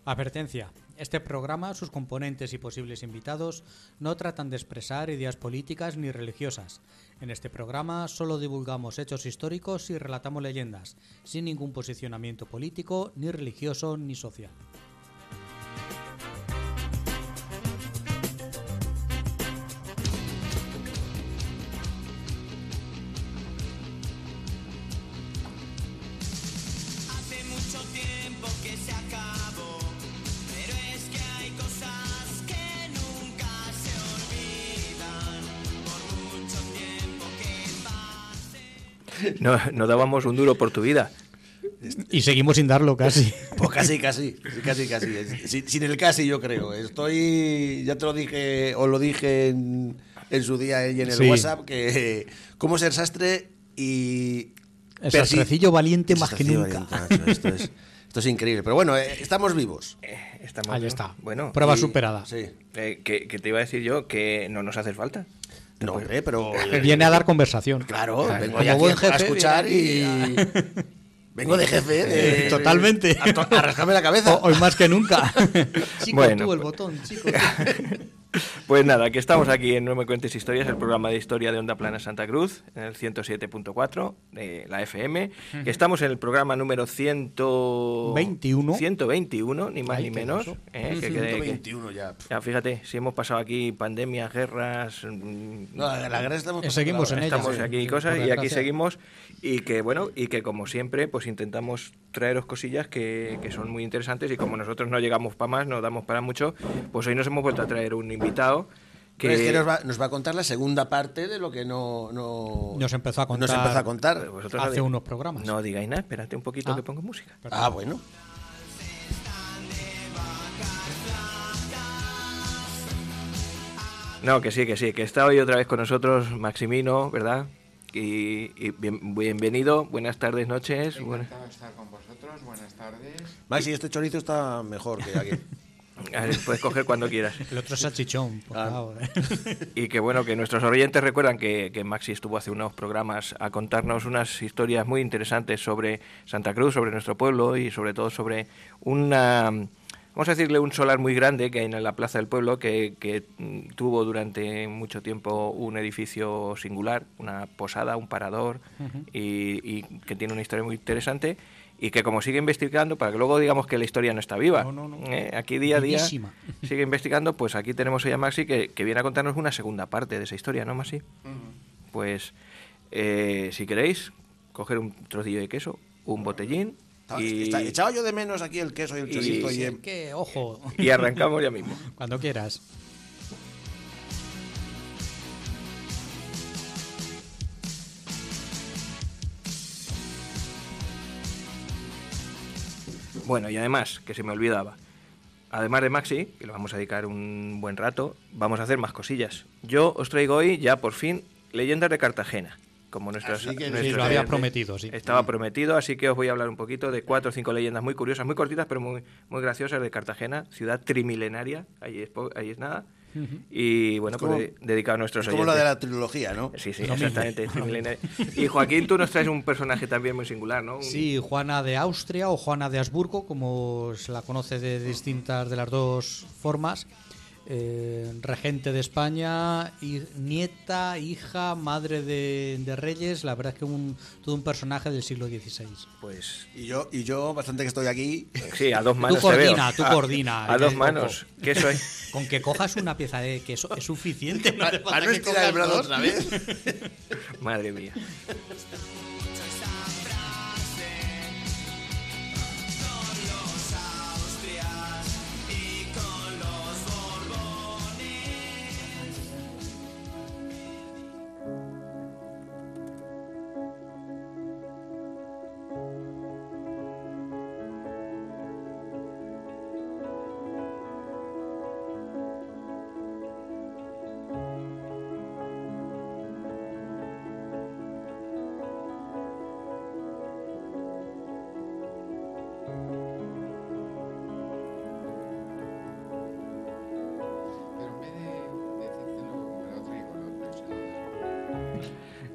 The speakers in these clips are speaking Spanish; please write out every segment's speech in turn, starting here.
Advertencia. Este programa, sus componentes y posibles invitados no tratan de expresar ideas políticas ni religiosas. En este programa solo divulgamos hechos históricos y relatamos leyendas, sin ningún posicionamiento político, ni religioso, ni social. No dábamos un duro por tu vida. Y seguimos sin darlo casi. Pues casi. Sin el casi, yo creo. Ya te lo dije, os lo dije en su día y en el WhatsApp, que cómo ser sastre y... El sastrecillo valiente más que nunca. Valiente, esto es increíble. Pero bueno, estamos vivos. Ahí está. Bueno, prueba superada. Sí. Que te iba a decir yo que no nos hace falta. No, hombre, pero... Viene a dar conversación. Claro, vengo como ya buen aquí a jefe, escuchar y... Vengo de jefe. Totalmente. A rascarme la cabeza. Hoy más que nunca. Chico, bueno, tú el botón, chico. Pues nada, que estamos aquí en No me cuentes historias, el programa de historia de Onda Plana Santa Cruz, en el 107.4 de la FM. Que estamos en el programa número 121, ni más ni menos. 121 ya. Ya, fíjate, si hemos pasado aquí pandemias, guerras... No, la guerra seguimos en ella. Estamos aquí cosas y aquí seguimos. Y que bueno, y que como siempre, pues intentamos traeros cosillas que son muy interesantes, y como nosotros no llegamos para más, no damos para mucho, pues hoy nos hemos vuelto a traer un invitado que... Es que nos va a contar la segunda parte de lo que nos empezó a contar hace unos programas. No digáis nada, espérate un poquito que pongo música. Bueno. No, que sí, que está hoy otra vez con nosotros Maximino, ¿verdad? Y bienvenido, buenas tardes, noches. Encantado de estar con vosotros, buenas tardes. Maxi, este chorizo está mejor que aquí. A ver, puedes coger cuando quieras. El otro es salchichón, por favor. Y que bueno, que nuestros oyentes recuerdan que Maxi estuvo hace unos programas a contarnos unas historias muy interesantes sobre Santa Cruz, sobre nuestro pueblo y sobre todo sobre vamos a decirle, un solar muy grande que hay en la plaza del pueblo, que tuvo durante mucho tiempo un edificio singular, una posada, un parador, y que tiene una historia muy interesante, y que como sigue investigando, para que luego digamos que la historia no está viva, aquí día a día sigue investigando, pues aquí tenemos hoy a Maxi que viene a contarnos una segunda parte de esa historia, ¿no, Maxi? Pues si queréis, coger un trocillo de queso, un botellín... Echaba yo de menos aquí el queso y el chorizo. Ojo. Y arrancamos ya mismo. Cuando quieras. Bueno, y además, que se me olvidaba, además de Maxi, que le vamos a dedicar un buen rato, vamos a hacer más cosillas. Yo os traigo hoy ya por fin Leyendas de Cartagena. Como nuestras, sí, lo había prometido, sí. Estaba prometido, así que os voy a hablar un poquito de 4 o 5 leyendas muy curiosas, muy cortitas, pero muy graciosas de Cartagena, ciudad trimilenaria, ahí es nada. Y bueno, pues dedicado a nuestros oyentes. Como la de la trilogía, ¿no? Sí, exactamente. Y Joaquín, tú nos traes un personaje también muy singular, ¿no? Sí, Juana de Austria o Juana de Habsburgo, como se la conoce de distintas de las dos formas. Regente de España, nieta, hija, madre de reyes. La verdad es que todo un personaje del siglo XVI. Pues y yo bastante que estoy aquí. Sí, a dos manos tú coordina. A dos manos. ¿Qué soy? Con que cojas una pieza de queso es suficiente. No hace falta no estirar el brazo otra vez. Madre mía.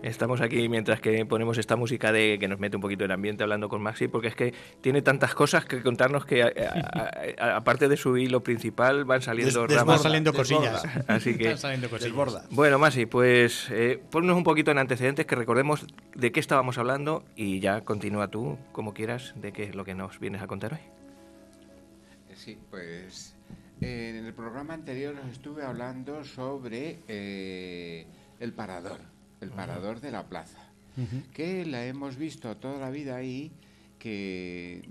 Estamos aquí mientras que ponemos esta música de que nos mete un poquito el ambiente hablando con Maxi, porque es que tiene tantas cosas que contarnos que aparte de su hilo principal van saliendo van saliendo cosillas. Así que van saliendo cosillas. Desborda. Bueno, Maxi, pues ponnos un poquito en antecedentes, que recordemos de qué estábamos hablando y ya continúa tú, como quieras, de qué es lo que nos vienes a contar hoy. Sí, pues en el programa anterior os estuve hablando sobre el parador de la plaza, que la hemos visto toda la vida ahí, que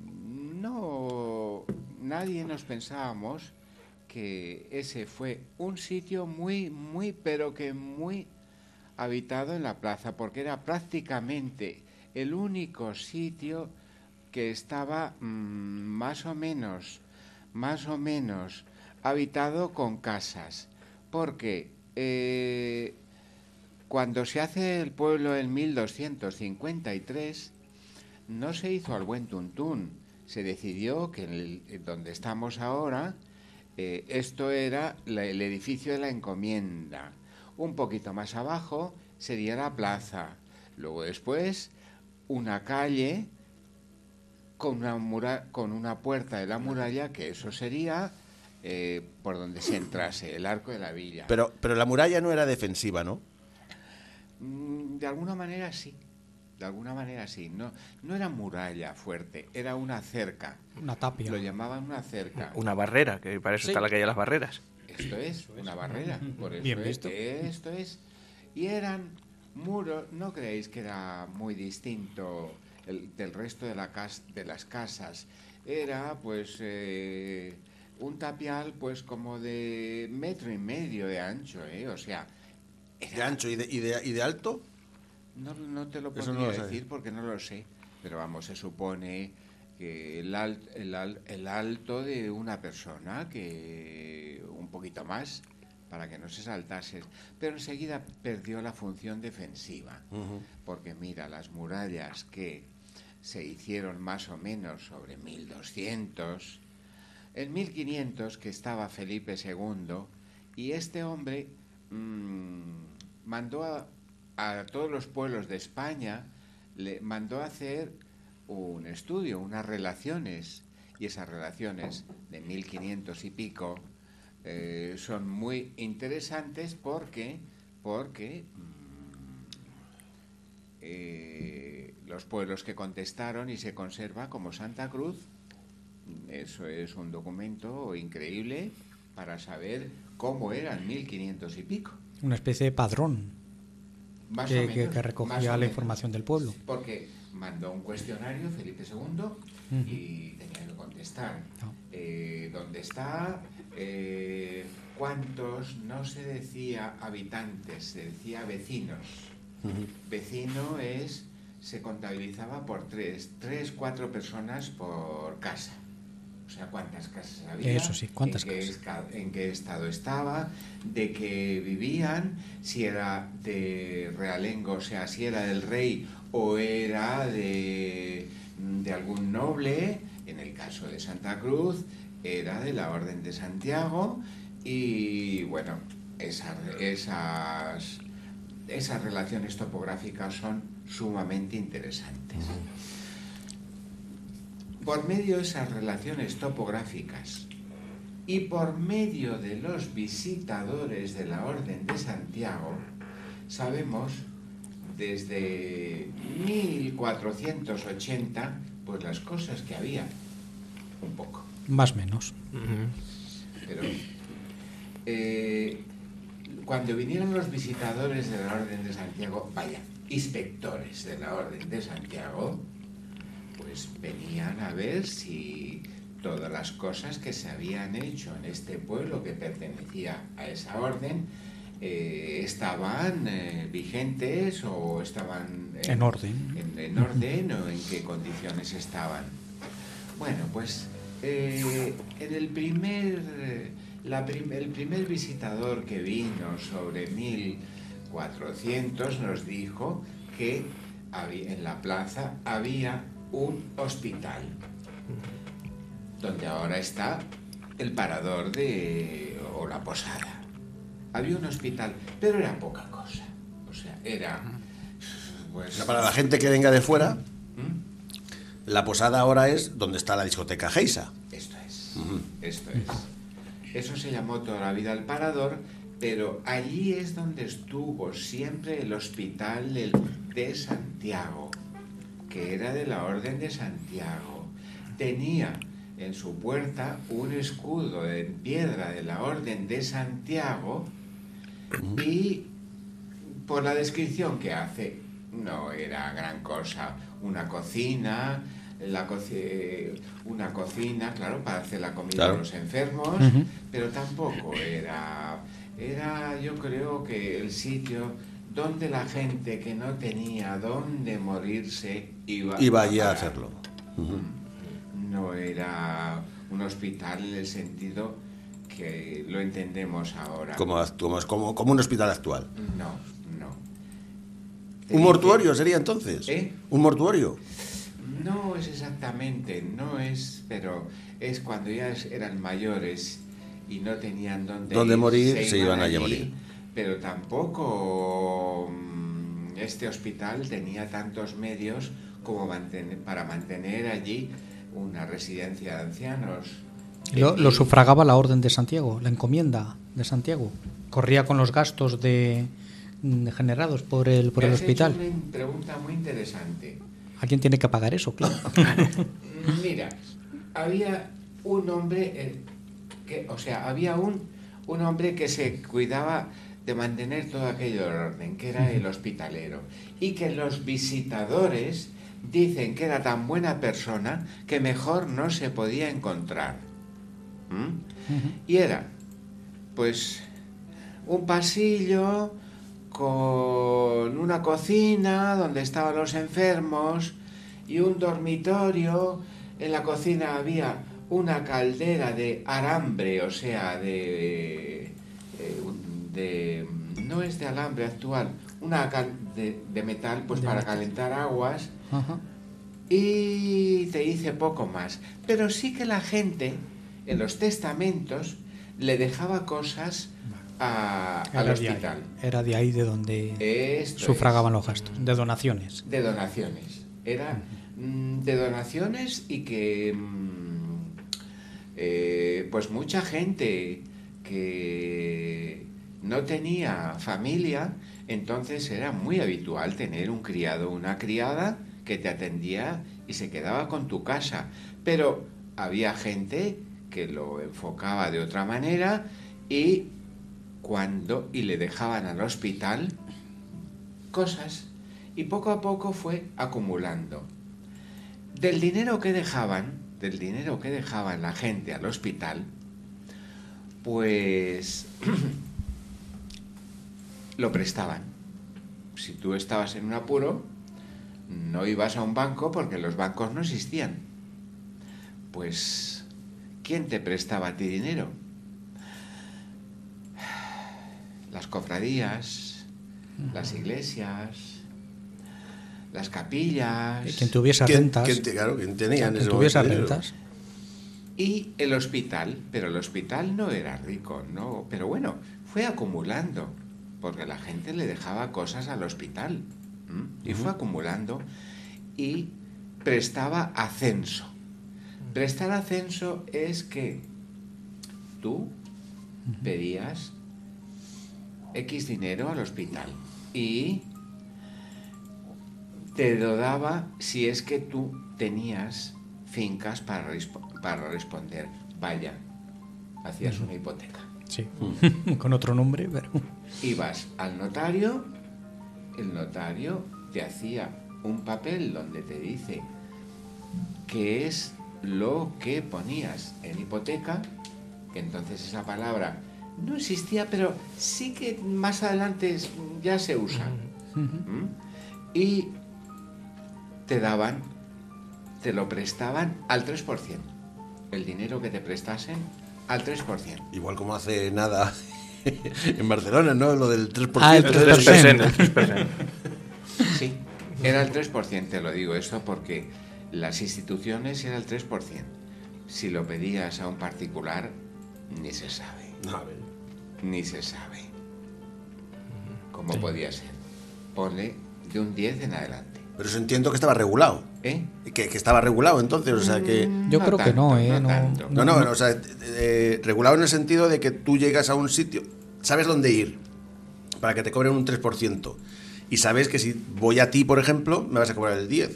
nadie nos pensábamos que ese fue un sitio muy habitado en la plaza, porque era prácticamente el único sitio que estaba más o menos habitado con casas, porque cuando se hace el pueblo en 1253 no se hizo al buen tuntún, se decidió que donde estamos ahora esto era el edificio de la encomienda, un poquito más abajo sería la plaza, luego después una calle con una puerta de la muralla, que eso sería por donde se entrase, el arco de la villa. Pero la muralla no era defensiva, ¿no? De alguna manera sí. No era muralla fuerte, era una cerca. Una tapia. Lo llamaban una cerca. Una barrera, que para eso está la calle de las barreras. Esto es una barrera, por eso Bien visto. Esto es. Y eran muros, no creéis que era muy distinto del resto de las casas. Era pues un tapial pues como de 1,5 metros de ancho, o sea... ¿De ancho y de alto? No te lo podría decir porque no lo sé, pero vamos, se supone que el alto de una persona, que un poquito más, para que no se saltase, pero enseguida perdió la función defensiva, porque mira, las murallas que se hicieron más o menos sobre 1200, en 1500 que estaba Felipe II, y este hombre mandó a todos los pueblos de España, le mandó a hacer un estudio, unas relaciones, y esas relaciones de 1500 y pico son muy interesantes porque los pueblos que contestaron y se conserva como Santa Cruz, eso es un documento increíble para saber cómo eran 1500 y pico. Una especie de padrón. Más que, o menos, que recogía la información del pueblo. Porque mandó un cuestionario Felipe II y tenía que contestar. ¿Dónde está? ¿Cuántos? No se decía habitantes, se decía vecinos. Vecino se contabilizaba por 4 personas por casa. O sea, cuántas casas había, eso sí, cuántas casas, en qué estado estaba, de qué vivían, si era de realengo, o sea, si era del rey o era de algún noble. En el caso de Santa Cruz era de la Orden de Santiago, y bueno, esas relaciones topográficas son sumamente interesantes. Por medio de esas relaciones topográficas y por medio de los visitadores de la Orden de Santiago, sabemos desde 1480 pues las cosas que había, un poco. Más o menos. Pero cuando vinieron los visitadores de la Orden de Santiago, inspectores de la Orden de Santiago, pues venían a ver si todas las cosas que se habían hecho en este pueblo que pertenecía a esa orden estaban vigentes o estaban en orden. En orden o en qué condiciones estaban. Bueno, pues en el primer visitador que vino sobre 1400 nos dijo que en la plaza había un hospital, donde ahora está el parador o la posada. Había un hospital, pero era poca cosa. O sea, Pues, Para la gente que venga de fuera, la posada ahora es donde está la discoteca Geisa. Esto es. Eso se llamó toda la vida el Parador, pero allí es donde estuvo siempre el hospital de Santiago, que era de la Orden de Santiago. Tenía en su puerta un escudo en piedra de la Orden de Santiago y por la descripción que hace no era gran cosa. Una cocina, claro, para hacer la comida a los enfermos, pero tampoco era yo creo que el sitio donde la gente que no tenía dónde morirse iba allí a hacerlo. No era un hospital en el sentido que lo entendemos ahora. Como un hospital actual. No. ¿Un mortuorio sería entonces? ¿Un mortuorio? No es exactamente, pero es cuando ya eran mayores y no tenían dónde morir, se iban allí a morir. Pero tampoco este hospital tenía tantos medios como para mantener allí una residencia de ancianos. Lo sufragaba la Orden de Santiago, la encomienda de Santiago. Corría con los gastos generados por el hospital. Hecho una pregunta muy interesante. ¿A quién tiene que pagar eso? Claro. Mira, había un hombre un hombre que se cuidaba de mantener todo aquello en orden, que era el hospitalero, y que los visitadores dicen que era tan buena persona que mejor no se podía encontrar. Y era, pues, un pasillo con una cocina donde estaban los enfermos y un dormitorio. En la cocina había una caldera de arambre, o sea, no es de alambre actual, de metal, pues para calentar aguas. Y te dice poco más. Pero sí que la gente, en los testamentos, le dejaba cosas al hospital. Era de ahí de donde sufragaban los gastos, de donaciones. De donaciones. Era de donaciones y que pues mucha gente que no tenía familia, entonces era muy habitual tener un criado o una criada que te atendía y se quedaba con tu casa. Pero había gente que lo enfocaba de otra manera y le dejaban al hospital cosas, y poco a poco fue acumulando. Del dinero que dejaban la gente al hospital, pues lo prestaban. Si tú estabas en un apuro, no ibas a un banco porque los bancos no existían. Pues, ¿quién te prestaba a ti dinero? Las cofradías, las iglesias, las capillas. Quien tuviese rentas. Quien tenía en ese tuviese momento rentas. Y el hospital, pero el hospital no era rico, ¿no? Pero bueno, fue acumulando, porque la gente le dejaba cosas al hospital. Y fue acumulando y prestaba a censo. Prestar a censo es que tú pedías X dinero al hospital y te lo daba si es que tú tenías fincas para responder. Vaya, hacías una hipoteca. Sí, con otro nombre, pero... Ibas al notario, el notario te hacía un papel donde te dice qué es lo que ponías en hipoteca, que entonces esa palabra no existía, pero sí que más adelante ya se usa. Y te lo prestaban al 3%. El dinero que te prestasen al 3%. Igual como hace nada en Barcelona, ¿no? Lo del 3%. Ah, el 3%. 3%. Sí, era el 3%, te lo digo eso porque las instituciones era el 3%. Si lo pedías a un particular, ni se sabe. Ni se sabe cómo podía ser. Ponle de un 10 en adelante. Pero eso entiendo que estaba regulado. ¿Eh? Que estaba regulado entonces, o sea que... Yo creo que no, no tanto. No, o sea, regulado en el sentido de que tú llegas a un sitio, sabes dónde ir para que te cobren un 3%. Y sabes que si voy a ti, por ejemplo, me vas a cobrar el 10%.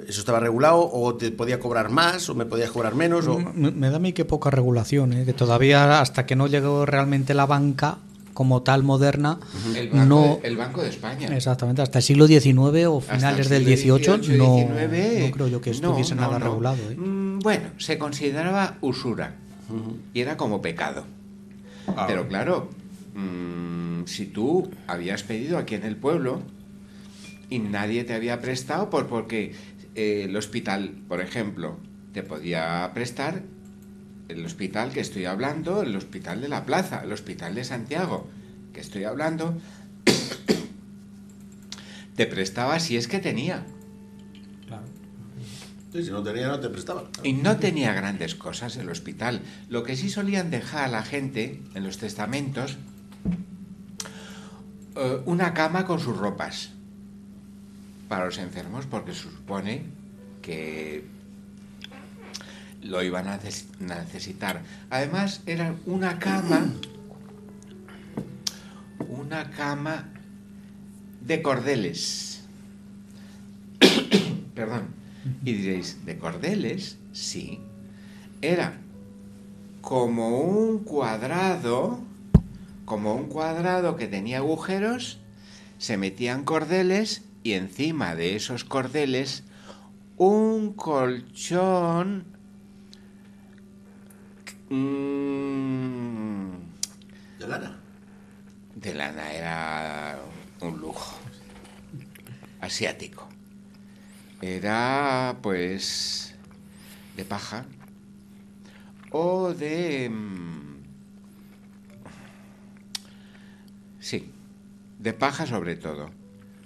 ¿Eso estaba regulado o te podía cobrar más o me podías cobrar menos? O... Me da a mí que poca regulación, que todavía hasta que no llegó realmente la banca como tal moderna, El Banco de España. Exactamente, hasta el siglo XIX o finales del XVIII no creo yo que estuviese nada regulado. Bueno, se consideraba usura y era como pecado. Pero claro, si tú habías pedido aquí en el pueblo y nadie te había prestado, porque el hospital, por ejemplo, te podía prestar. El hospital que estoy hablando, el hospital de la Plaza, el hospital de Santiago que estoy hablando, te prestaba si es que tenía. Claro. Sí, si no tenía, no te prestaba. Y no tenía grandes cosas el hospital. Lo que sí solían dejar a la gente en los testamentos, una cama con sus ropas para los enfermos, porque se supone que lo iban a necesitar. Además, era una cama de cordeles. Perdón. Y diréis, ¿de cordeles? Sí. Era como un cuadrado que tenía agujeros, se metían cordeles y encima de esos cordeles un colchón ¿De lana? de lana, era un lujo asiático. Era pues de paja o de sí, de paja sobre todo,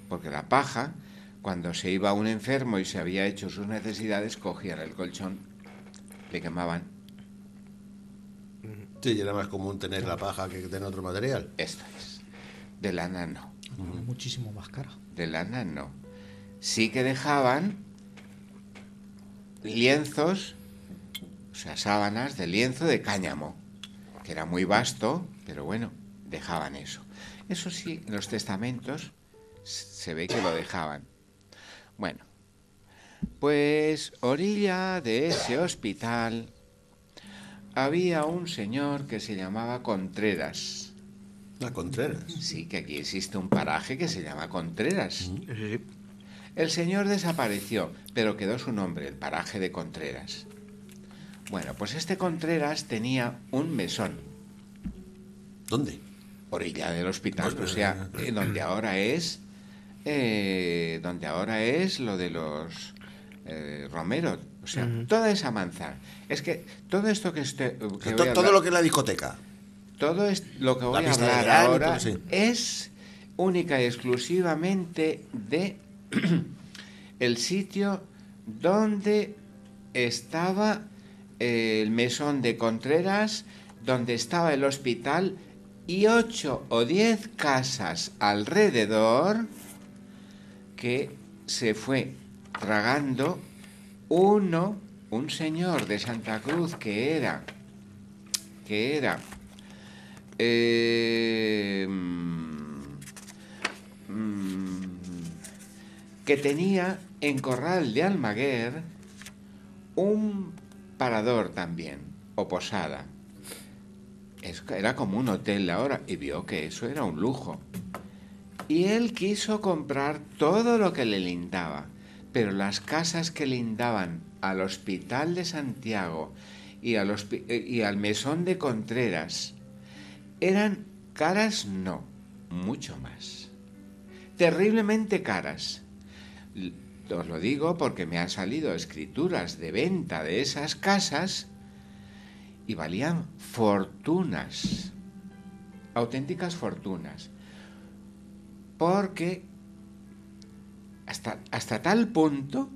porque la paja, cuando se iba un enfermo y se había hecho sus necesidades, cogían el colchón, le quemaban. Sí, era más común tener la paja que tener otro material. Esto es. De lana no. Muchísimo más cara. De lana no. Sí que dejaban lienzos, o sea, sábanas de lienzo de cáñamo, que era muy vasto, pero bueno, dejaban eso. Eso sí, en los testamentos se ve que lo dejaban. Bueno, pues orilla de ese hospital había un señor que se llamaba Contreras. Contreras. Sí, que aquí existe un paraje que se llama Contreras. Sí. El señor desapareció, pero quedó su nombre, el paraje de Contreras. Bueno, pues este Contreras tenía un mesón. ¿Dónde? Orilla del hospital, o sea, donde ahora es lo de los Romero, o sea, toda esa manzana. Es que todo esto que todo lo que es la discoteca. Todo lo que voy a hablar ahora es única y exclusivamente de el sitio donde estaba el mesón de Contreras, donde estaba el hospital y 8 o 10 casas alrededor que se fue tragando un señor de Santa Cruz que tenía en Corral de Almaguer un parador también, o posada. Era como un hotel ahora, y vio que eso era un lujo. Y él quiso comprar todo lo que le lindaba, pero las casas que lindaban al Hospital de Santiago y al Mesón de Contreras eran caras, no, mucho más. Terriblemente caras. Os lo digo porque me han salido escrituras de venta de esas casas y valían fortunas, auténticas fortunas, porque hasta tal punto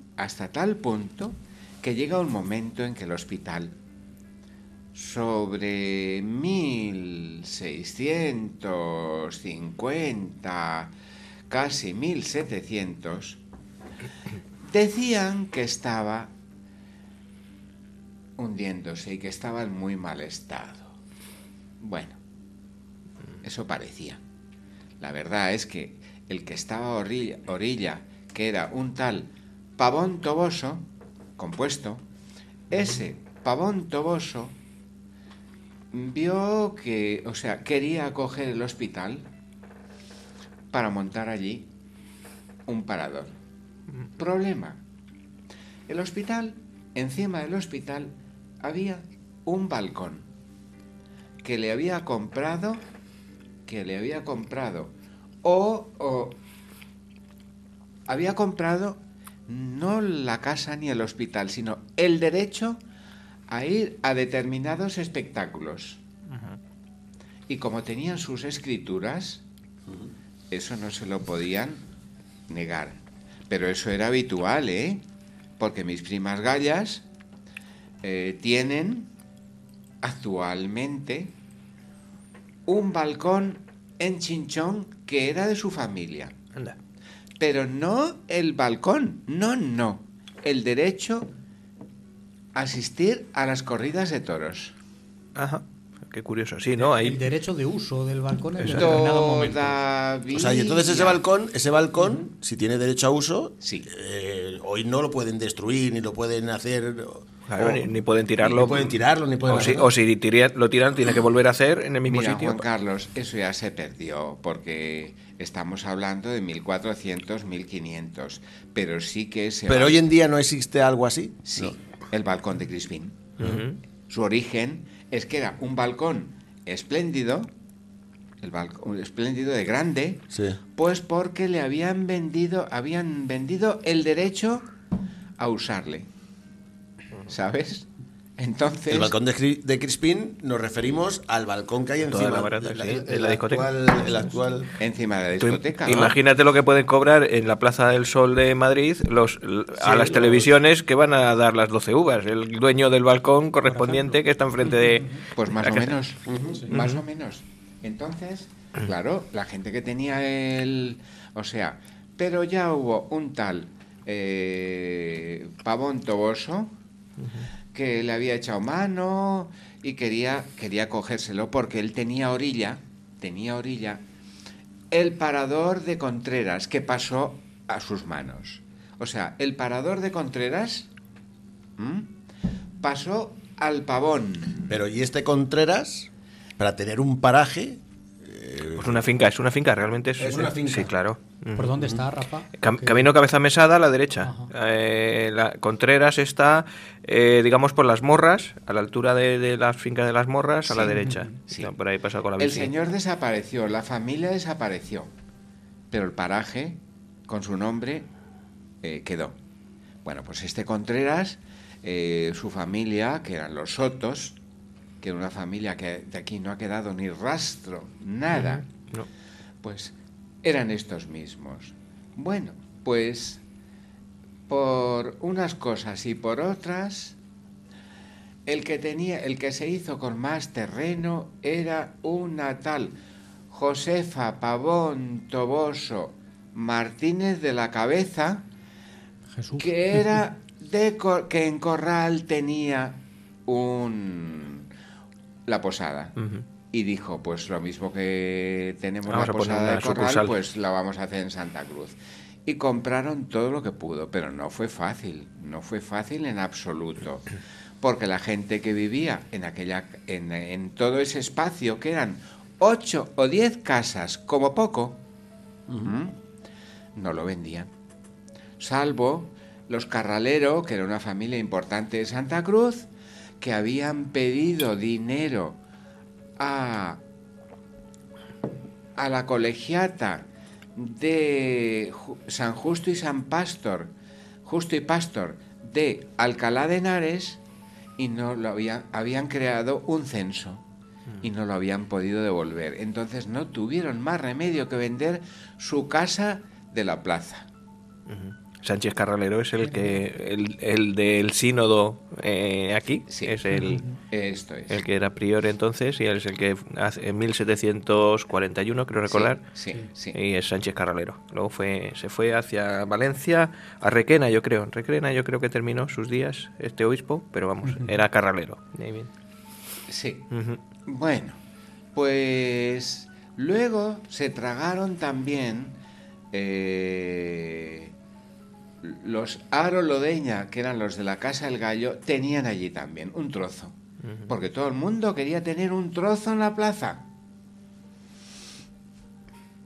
que llega un momento en que el hospital, sobre 1650, casi 1700, decían que estaba hundiéndose y que estaba en muy mal estado. Bueno, eso parecía. La verdad es que el que estaba a orilla, que era un tal Pavón Toboso, compuesto, ese Pavón Toboso vio que, o sea, quería coger el hospital para montar allí un parador. Problema. El hospital, encima del hospital, había un balcón que le había comprado o había comprado no la casa ni el hospital, sino el derecho a ir a determinados espectáculos. Y como tenían sus escrituras, eso no se lo podían negar. Pero eso era habitual, porque mis primas gallas tienen actualmente un balcón en Chinchón que era de su familia. Anda. Pero no el balcón, no. El derecho a asistir a las corridas de toros. Ajá. Qué curioso. Sí, ¿no? Ahí... El derecho de uso del balcón en determinado momento. Todavía... O sea, y entonces ese balcón, si tiene derecho a uso, sí. Hoy no lo pueden destruir, ni lo pueden hacer... Claro, ni pueden tirarlo. Ni pueden tirarlo, ni pueden... O si lo tiran, tiene que volver a hacer en el mismo sitio. Juan Carlos, eso ya se perdió, porque estamos hablando de 1400, 1500, pero sí que ese... Pero hoy en día no existe algo así. Sí, no. El balcón de Crispín. Su origen es que era un balcón espléndido, el balcón espléndido de grande, sí. Pues porque le habían vendido el derecho a usarle, ¿sabes? Entonces... El balcón de Crispín nos referimos al balcón que hay encima de la discoteca. El actual... Encima de la discoteca, ¿no? Imagínate lo que pueden cobrar en la Plaza del Sol de Madrid a las televisiones que van a dar las 12 uvas. El dueño del balcón correspondiente que está enfrente de... Pues más o menos, más o menos. Entonces, claro, la gente que tenía o sea, pero ya hubo un tal Pavón Toboso que le había echado mano y quería cogérselo porque él tenía orilla el parador de Contreras, que pasó a sus manos. O sea, el parador de Contreras pasó al Pavón. Pero ¿y este Contreras, para tener un paraje? Pues es una finca, realmente es una finca. Sí, claro. ¿Por dónde está, Rafa? Camino Cabeza Mesada a la derecha. Contreras está, digamos, por Las Morras, a la altura de las fincas de Las Morras, a la derecha. Sí. Por ahí pasa con la bici. El señor desapareció, la familia desapareció, pero el paraje, con su nombre, quedó. Bueno, pues este Contreras, su familia, que eran los Sotos, que era una familia que de aquí no ha quedado ni rastro, nada, No. pues eran estos mismos. Bueno, pues por unas cosas y por otras, el que se hizo con más terreno era una tal Josefa Pavón Toboso Martínez de la Cabeza, Jesús. que era que en Corral tenía la posada. Y dijo, pues lo mismo que tenemos Vamos la a poner posada una de Corral, sucursal. pues la vamos a hacer en Santa Cruz. Y compraron todo lo que pudo, pero no fue fácil en absoluto, porque la gente que vivía en todo ese espacio, que eran 8 o 10 casas, como poco, no lo vendían. Salvo los Carralero, que era una familia importante de Santa Cruz, que habían pedido dinero a la colegiata de San Justo y San Pastor, Justo y Pastor de Alcalá de Henares, y no lo habían creado un censo y no lo habían podido devolver. Entonces no tuvieron más remedio que vender su casa de la plaza. Sánchez Carralero es el del sínodo aquí, Sí. es Esto es. el que era prior entonces, y él es el que en 1741, creo recordar, Sí. y es Sánchez Carralero. Luego se fue hacia Valencia, a Requena, yo creo. En Requena yo creo que terminó sus días este obispo, pero vamos, era Carralero. Ahí bien. Sí. Ujú. Bueno, pues luego se tragaron también los Aro Lodeña, que eran los de la Casa del Gallo, tenían allí también un trozo. Porque todo el mundo quería tener un trozo en la plaza.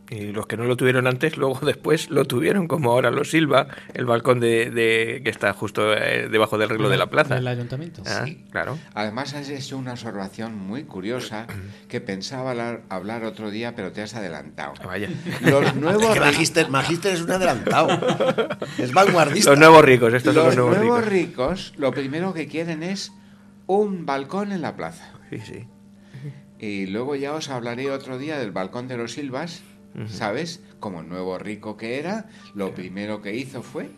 Y los que no lo tuvieron antes, luego después lo tuvieron, como ahora los Silva, el balcón que está justo debajo del reloj de la plaza. Del ayuntamiento. Ah, Sí. claro. Además has hecho una observación muy curiosa que pensaba hablar otro día, pero te has adelantado. Ah, vaya. Los nuevos Magister es un adelantado. Es vanguardista. Los nuevos ricos, estos son los nuevos ricos. ricos lo primero que quieren es un balcón en la plaza. Sí, sí. Y luego ya os hablaré otro día del balcón de los Silvas, ¿sabes? Como el nuevo rico que era, lo primero que hizo fue...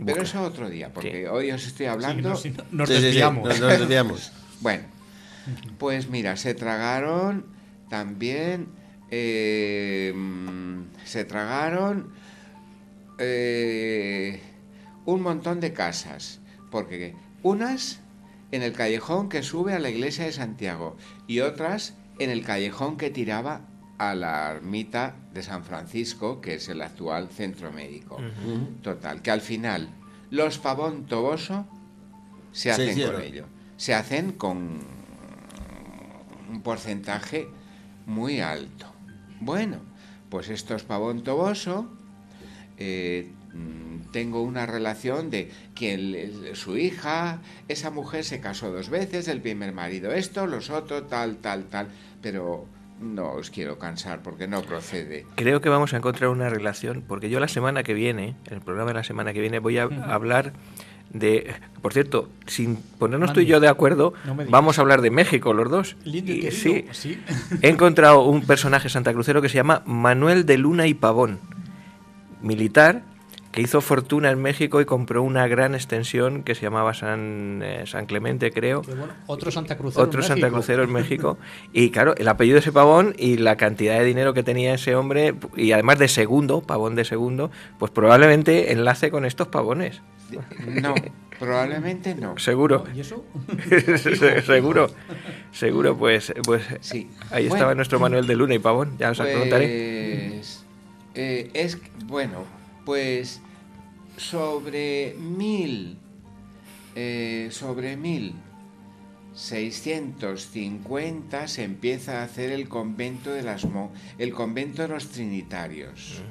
Pero eso otro día, porque Sí. hoy os estoy hablando... Nos Sí, sí, sí, desviamos. nos desviamos. Bueno, pues mira, se tragaron también... se tragaron un montón de casas, porque unas en el callejón que sube a la iglesia de Santiago y otras en el callejón que tiraba a la ermita de San Francisco, que es el actual centro médico. Total, que al final los Pavón Toboso se hacen hicieron. con ello. Se hacen con un porcentaje muy alto. Bueno, pues estos Pavón Toboso, tengo una relación de que su hija, esa mujer se casó 2 veces, el primer marido esto, los otros tal, pero no os quiero cansar porque no procede. Creo que vamos a encontrar una relación, porque yo la semana que viene, el programa de la semana que viene, voy a hablar de... Por cierto, sin ponernos tú y yo de acuerdo, No me digas. vamos a hablar de México los dos. Lindo y Y querido, sí, sí. he encontrado un personaje santacrucero que se llama Manuel de Luna y Pavón, militar, que hizo fortuna en México y compró una gran extensión que se llamaba San Clemente, creo. Que bueno, otro Santa Crucero. Otro en Santa México. Crucero en México. Y claro, el apellido de ese Pavón y la cantidad de dinero que tenía ese hombre, y además de segundo, Pavón de segundo, pues probablemente enlace con estos pavones. No, probablemente no. Seguro. ¿Y eso? Seguro, pues Sí. ahí Bueno, estaba nuestro Manuel de Luna y Pavón, ya os preguntaré. Pues sobre 1650 se empieza a hacer el convento de el convento de los trinitarios.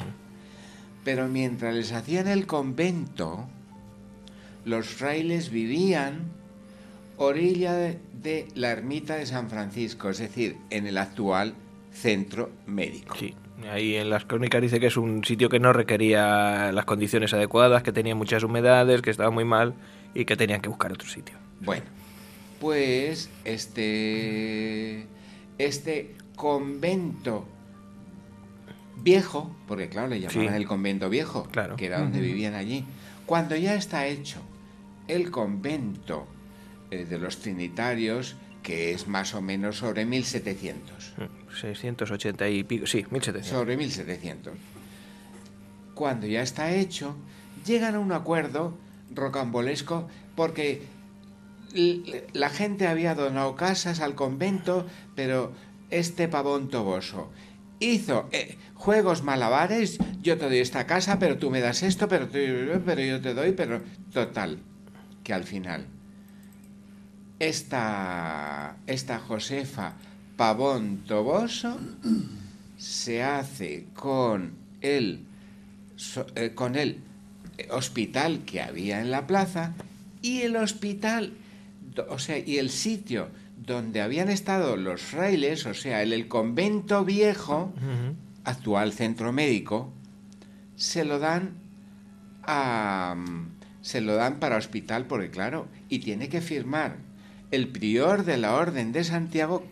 Pero mientras les hacían el convento, los frailes vivían orilla de la ermita de San Francisco, es decir, en el actual centro médico. Sí, ahí en las crónicas dice que es un sitio que no requería las condiciones adecuadas, que tenía muchas humedades, que estaba muy mal y que tenían que buscar otro sitio. Bueno, pues este convento viejo, porque claro, le llamaban Sí. el convento viejo, Claro. que era donde vivían allí, cuando ya está hecho el convento de los trinitarios, que es más o menos sobre 1700. 680 y pico, sí, 1700. Sobre 1700. Cuando ya está hecho, llegan a un acuerdo rocambolesco porque la gente había donado casas al convento, pero este Pavón Toboso hizo juegos malabares, yo te doy esta casa, pero tú me das esto, pero yo te doy, pero total, que al final esta Josefa Pavón Toboso se hace con el hospital que había en la plaza y el hospital, o sea, y el sitio donde habían estado los frailes, o sea, el convento viejo, actual centro médico, se lo dan para hospital, porque claro, y tiene que firmar el prior de la Orden de Santiago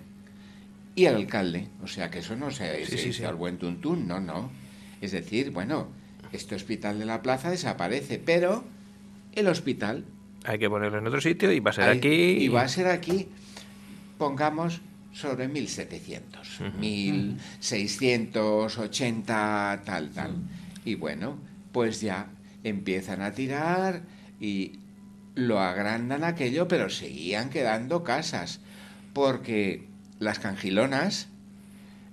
y el alcalde. O sea, que eso no se dice al buen tuntún, no. Es decir, bueno, este hospital de la plaza desaparece, pero el hospital... Hay que ponerlo en otro sitio y va a ser aquí. Y va a ser aquí, pongamos, sobre 1700, 1680, tal. Y bueno, pues ya empiezan a tirar y lo agrandan aquello, pero seguían quedando casas, porque las Cangilonas,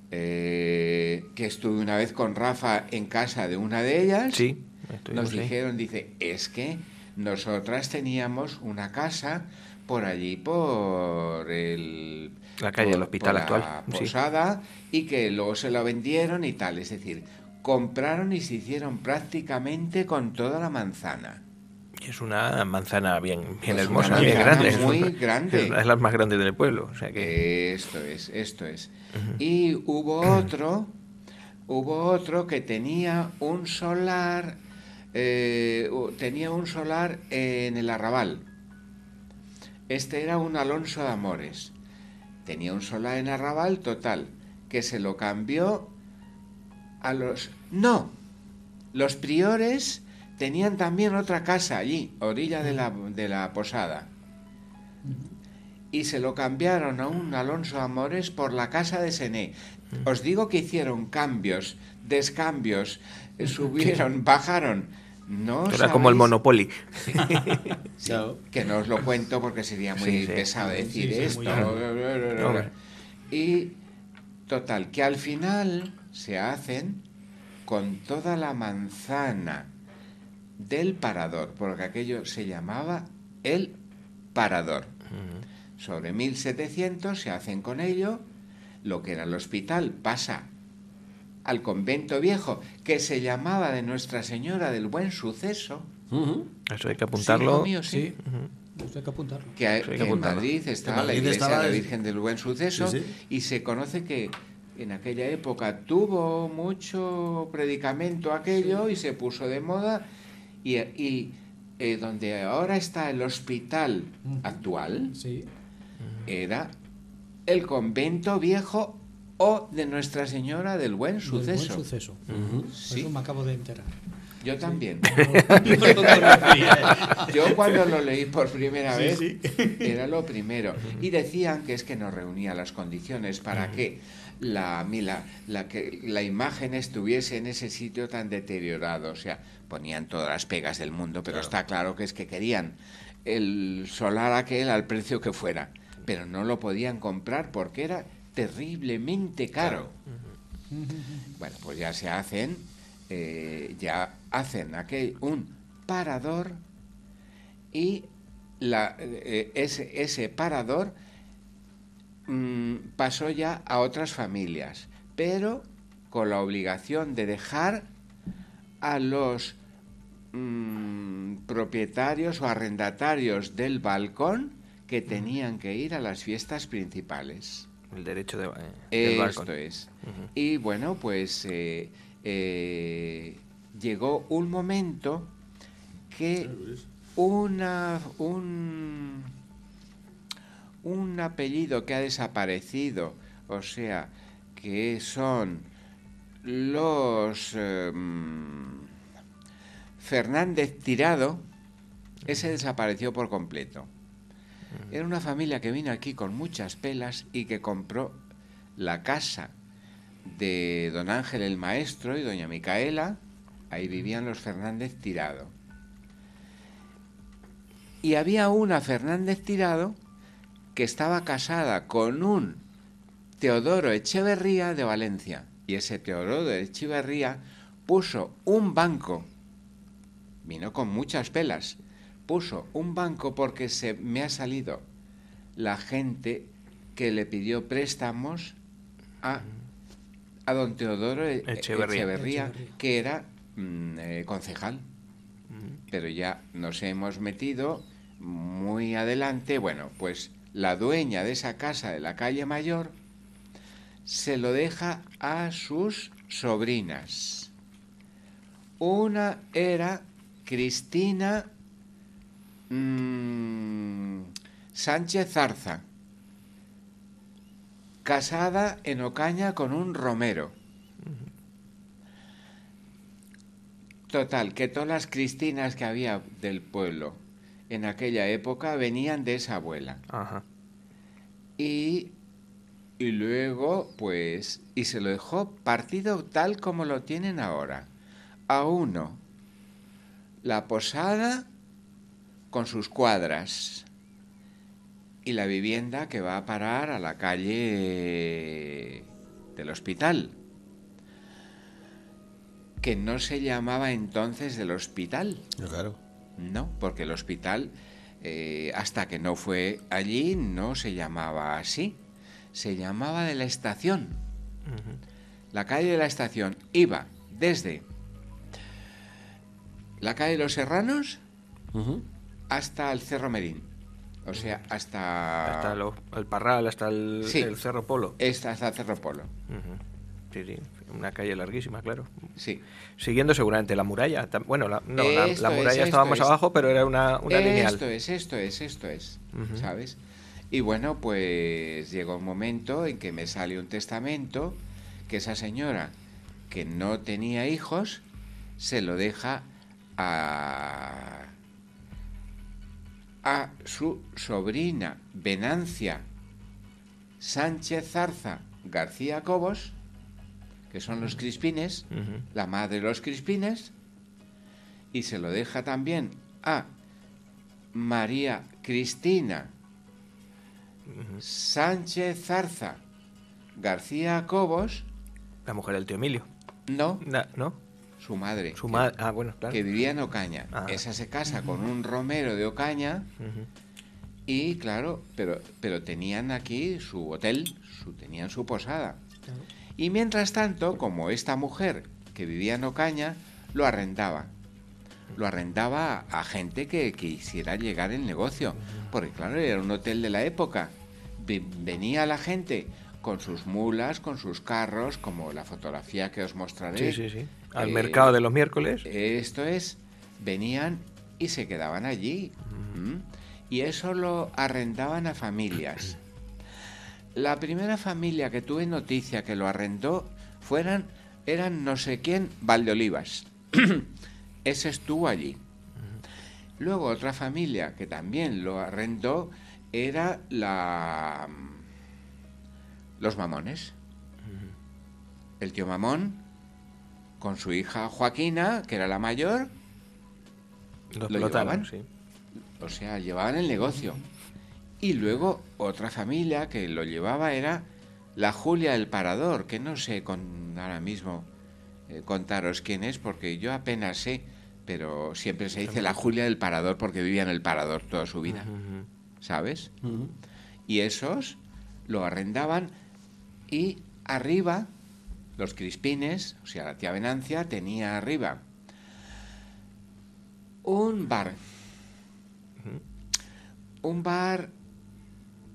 que estuve una vez con Rafa en casa de una de ellas, sí, nos dijeron, dice, es que nosotras teníamos una casa por allí, por la calle del hospital actual, la Posada, y que luego se lo vendieron y tal. Es decir, compraron y se hicieron prácticamente con toda la manzana. Y es una manzana bien Es hermosa, una bien grande. muy grande. Es la más grande del pueblo. O sea que... Esto es. Y hubo otro que tenía un solar, en el Arrabal. Este era un Alonso de Amores. Tenía un solar en Arrabal, total, que se lo cambió a los... No, los priores tenían también otra casa allí, orilla de la Posada. Y se lo cambiaron a un Alonso de Amores por la casa de Sené. Os digo que hicieron cambios, descambios, subieron, bajaron. No Era sabéis... como el Monopoly. Sí, que no os lo cuento porque sería muy pesado decir esto. Y total, que al final se hacen con toda la manzana del Parador, porque aquello se llamaba el Parador. Sobre 1700 se hacen con ello, lo que era el hospital pasa al convento viejo, que se llamaba de Nuestra Señora del Buen Suceso. Eso hay que apuntarlo. Sí, eso hay que apuntarlo. Que en Madrid estaba la iglesia de la Virgen del Buen Suceso, y se conoce que en aquella época tuvo mucho predicamento aquello y se puso de moda, y donde ahora está el hospital actual era el convento viejo o de Nuestra Señora del Buen Suceso. Buen Suceso. Sí. Eso me acabo de enterar. Yo también. No, Yo cuando lo leí por primera vez era lo primero. Y decían que es que no reunía las condiciones para que la imagen estuviese en ese sitio tan deteriorado. O sea, ponían todas las pegas del mundo, pero está claro que es que querían el solar aquel al precio que fuera, pero no lo podían comprar porque era terriblemente caro. Bueno, pues ya se hacen, un parador, y ese parador pasó ya a otras familias, pero con la obligación de dejar a los propietarios o arrendatarios del balcón que tenían que ir a las fiestas principales. El derecho del balcón. Esto es. Y bueno, pues llegó un momento que un apellido que ha desaparecido, o sea, que son los Fernández Tirado, ese desapareció por completo. Era una familia que vino aquí con muchas pelas y que compró la casa de don Ángel el Maestro y doña Micaela. Ahí vivían los Fernández Tirado. Y había una Fernández Tirado que estaba casada con un Teodoro Echeverría de Valencia. Y ese Teodoro Echeverría puso un banco, vino con muchas pelas, puso un banco porque me ha salido la gente que le pidió préstamos a don Teodoro Echeverría, que era concejal. Pero ya nos hemos metido muy adelante. Bueno, pues la dueña de esa casa de la calle Mayor se lo deja a sus sobrinas. Una era Cristina Sánchez Zarza, casada en Ocaña con un romero. Total, que todas las Cristinas que había del pueblo en aquella época venían de esa abuela. Ajá. Y luego, pues, y se lo dejó partido tal como lo tienen ahora. A uno, la posada con sus cuadras y la vivienda que va a parar a la calle del hospital, que no se llamaba entonces del hospital. Claro. No, porque el hospital, hasta que no fue allí, no se llamaba así. Se llamaba de la estación. La calle de la estación iba desde la calle de los Serranos hasta el Cerro Merín. O sea, hasta el Parral, hasta el Cerro Polo. Hasta el Cerro Polo. Sí, sí, una calle larguísima, claro. Sí. Siguiendo seguramente la muralla. Bueno, la muralla estaba más abajo, pero era una lineal. Esto es, ¿sabes? Y bueno, pues llegó un momento en que me sale un testamento que esa señora, que no tenía hijos, se lo deja a su sobrina Venancia Sánchez Zarza García Cobos, que son los Crispines, la madre de los Crispines, y se lo deja también a María Cristina Sánchez Zarza García Cobos. La mujer del tío Emilio. No. ¿No? Su madre. Bueno, claro. Que vivía en Ocaña. Esa se casa con un romero de Ocaña. Y claro, pero tenían aquí su hotel, tenían su posada. Claro. Y mientras tanto, como esta mujer que vivía en Ocaña, lo arrendaba. Lo arrendaba a gente que quisiera llegar al negocio. Porque claro, era un hotel de la época. Venía la gente con sus mulas, con sus carros, como la fotografía que os mostraré. Sí. Al mercado de los miércoles. Esto es, venían y se quedaban allí. Y eso lo arrendaban a familias. La primera familia que tuve noticia que lo arrendó eran no sé quién, Valdeolivas. Ese estuvo allí. Luego otra familia que también lo arrendó era los Mamones. El tío Mamón con su hija Joaquina, que era la mayor, lo llevaban. Sí. O sea, llevaban el negocio. Y luego otra familia que lo llevaba era la Julia del Parador, que no sé ahora mismo contaros quién es, porque yo apenas sé, pero siempre se dice la Julia del Parador porque vivía en el Parador toda su vida, ¿sabes? Y esos lo arrendaban y arriba, los Crispines, o sea, la tía Venancia, tenía arriba un bar. Un bar,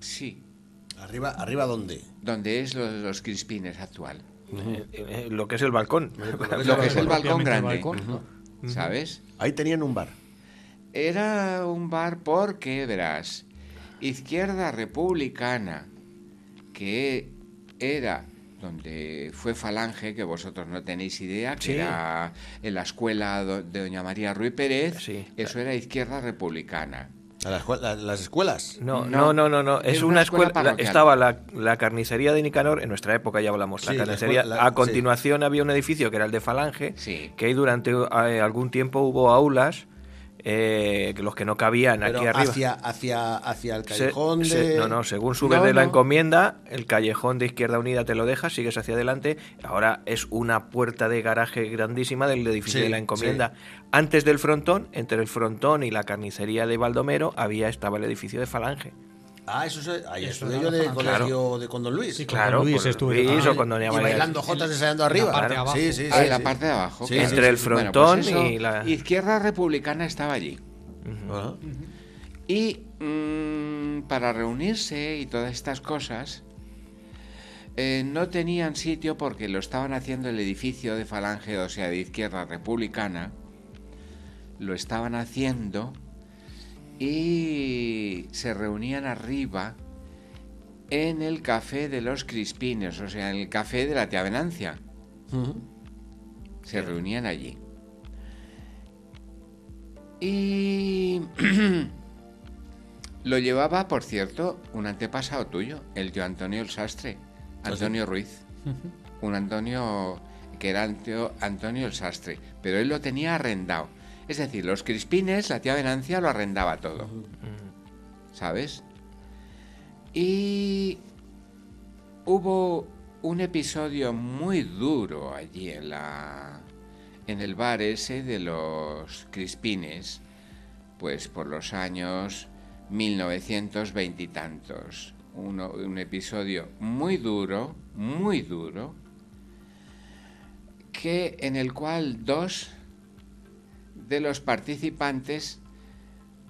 sí. ¿Arriba dónde? Donde es los Crispines actual. Lo que es el balcón. Lo que es el balcón grande. ¿Sabes? Ahí tenían un bar. Era un bar porque, verás, Izquierda Republicana, que era donde fue Falange, que vosotros no tenéis idea, que era en la escuela de doña María Ruiz Pérez, eso era Izquierda Republicana. ¿Las escuelas? No. Es una escuela. Estaba la carnicería de Nicanor, en nuestra época ya hablamos, la carnicería. A continuación había un edificio que era el de Falange, que ahí durante algún tiempo hubo aulas. Que los que no cabían pero aquí arriba hacia el callejón según subes de la encomienda, el callejón de Izquierda Unida te lo dejas, sigues hacia adelante. Ahora es una puerta de garaje grandísima del edificio de la encomienda. Antes del frontón, entre el frontón y la carnicería de Baldomero, estaba el edificio de Falange. Eso estudié yo de colegio con Don Luis. Sí, claro, con Don Luis estuve. O con Doña María. Y bailando jotas ensayando arriba. La parte de abajo. En la parte de abajo. Sí, entre el frontón y la... Izquierda Republicana estaba allí. Y para reunirse y todas estas cosas, no tenían sitio porque lo estaban haciendo el edificio de Falange, o sea, de Izquierda Republicana. Lo estaban haciendo... Y se reunían arriba en el café de los Crispines, o sea, en el café de la tía Venancia. Se reunían allí. Y lo llevaba, por cierto, un antepasado tuyo, el tío Antonio el Sastre, Antonio Ruiz. Un Antonio que era Antonio el Sastre, pero él lo tenía arrendado. Es decir, los crispines, la tía Venancia lo arrendaba todo. ¿Sabes? Y hubo un episodio muy duro allí en el bar ese de los crispines, pues por los años 1920 y tantos. Un episodio muy duro, en el cual 2 de los participantes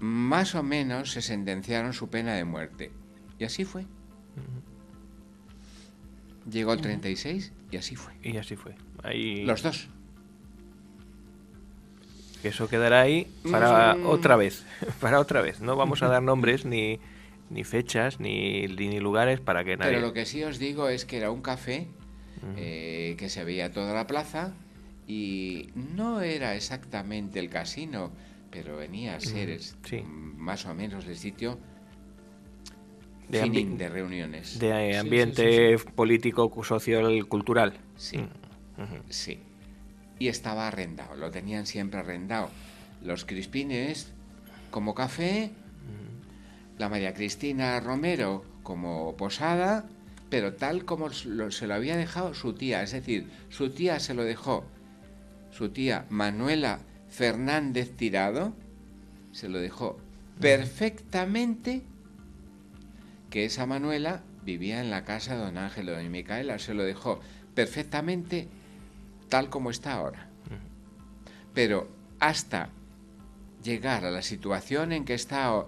más o menos se sentenciaron su pena de muerte. Y así fue. Llegó el 36 y así fue. Y así fue. Ahí... Los 2. Eso quedará ahí para otra vez. Para otra vez. No vamos a dar nombres ni fechas ni lugares para que nadie... Pero lo que sí os digo es que era un café que se veía toda la plaza y no era exactamente el casino, pero venía a ser más o menos el sitio de reuniones. De ambiente político, social, cultural. Sí, sí. Y estaba arrendado, lo tenían siempre arrendado. Los crispines como café, la María Cristina Romero como posada, pero tal como se lo había dejado su tía. Es decir, su tía se lo dejó, su tía Manuela Fernández Tirado, se lo dejó perfectamente, que esa Manuela vivía en la casa de don Ángel y doña Micaela, se lo dejó perfectamente tal como está ahora. Pero hasta llegar a la situación en que está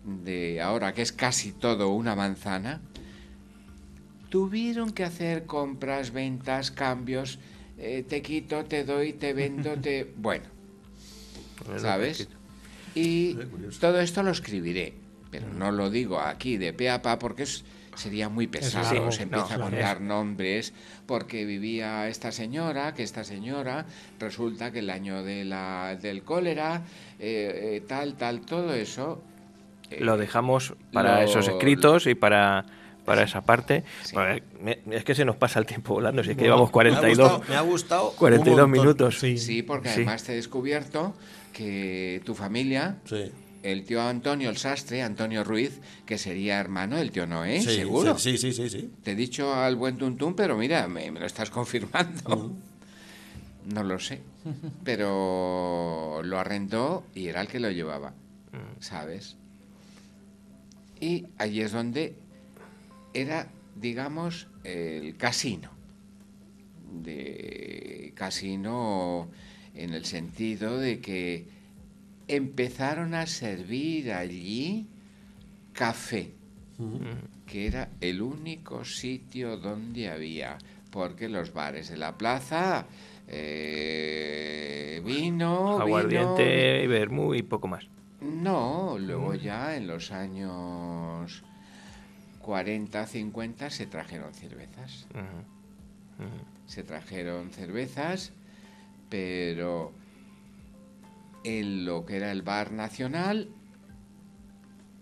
de ahora, que es casi todo una manzana, tuvieron que hacer compras, ventas, cambios, te quito, te doy, te vendo, te... Bueno, ¿sabes? Y todo esto lo escribiré, pero no lo digo aquí de pe a pa porque sería muy pesado. Se empieza a contar nombres porque vivía esta señora, que esta señora resulta que el año del cólera, tal, todo eso... lo dejamos para esos escritos y para esa parte. Sí. Bueno, es que se nos pasa el tiempo volando, si es que llevamos 42, me ha gustado 42 minutos. Sí, porque además te he descubierto que tu familia, el tío Antonio el Sastre, Antonio Ruiz, que sería hermano del tío Noé, ¿seguro? Sí. Te he dicho al buen tuntún, pero mira, me lo estás confirmando. No lo sé, pero lo arrendó y era el que lo llevaba, ¿sabes? Y allí es donde era, digamos, el casino. Casino en el sentido de que empezaron a servir allí café, que era el único sitio donde había, porque los bares de la plaza, vino, aguardiente, vermú y poco más. No, luego ya en los años 40, 50 se trajeron cervezas. Se trajeron cervezas, pero en lo que era el bar nacional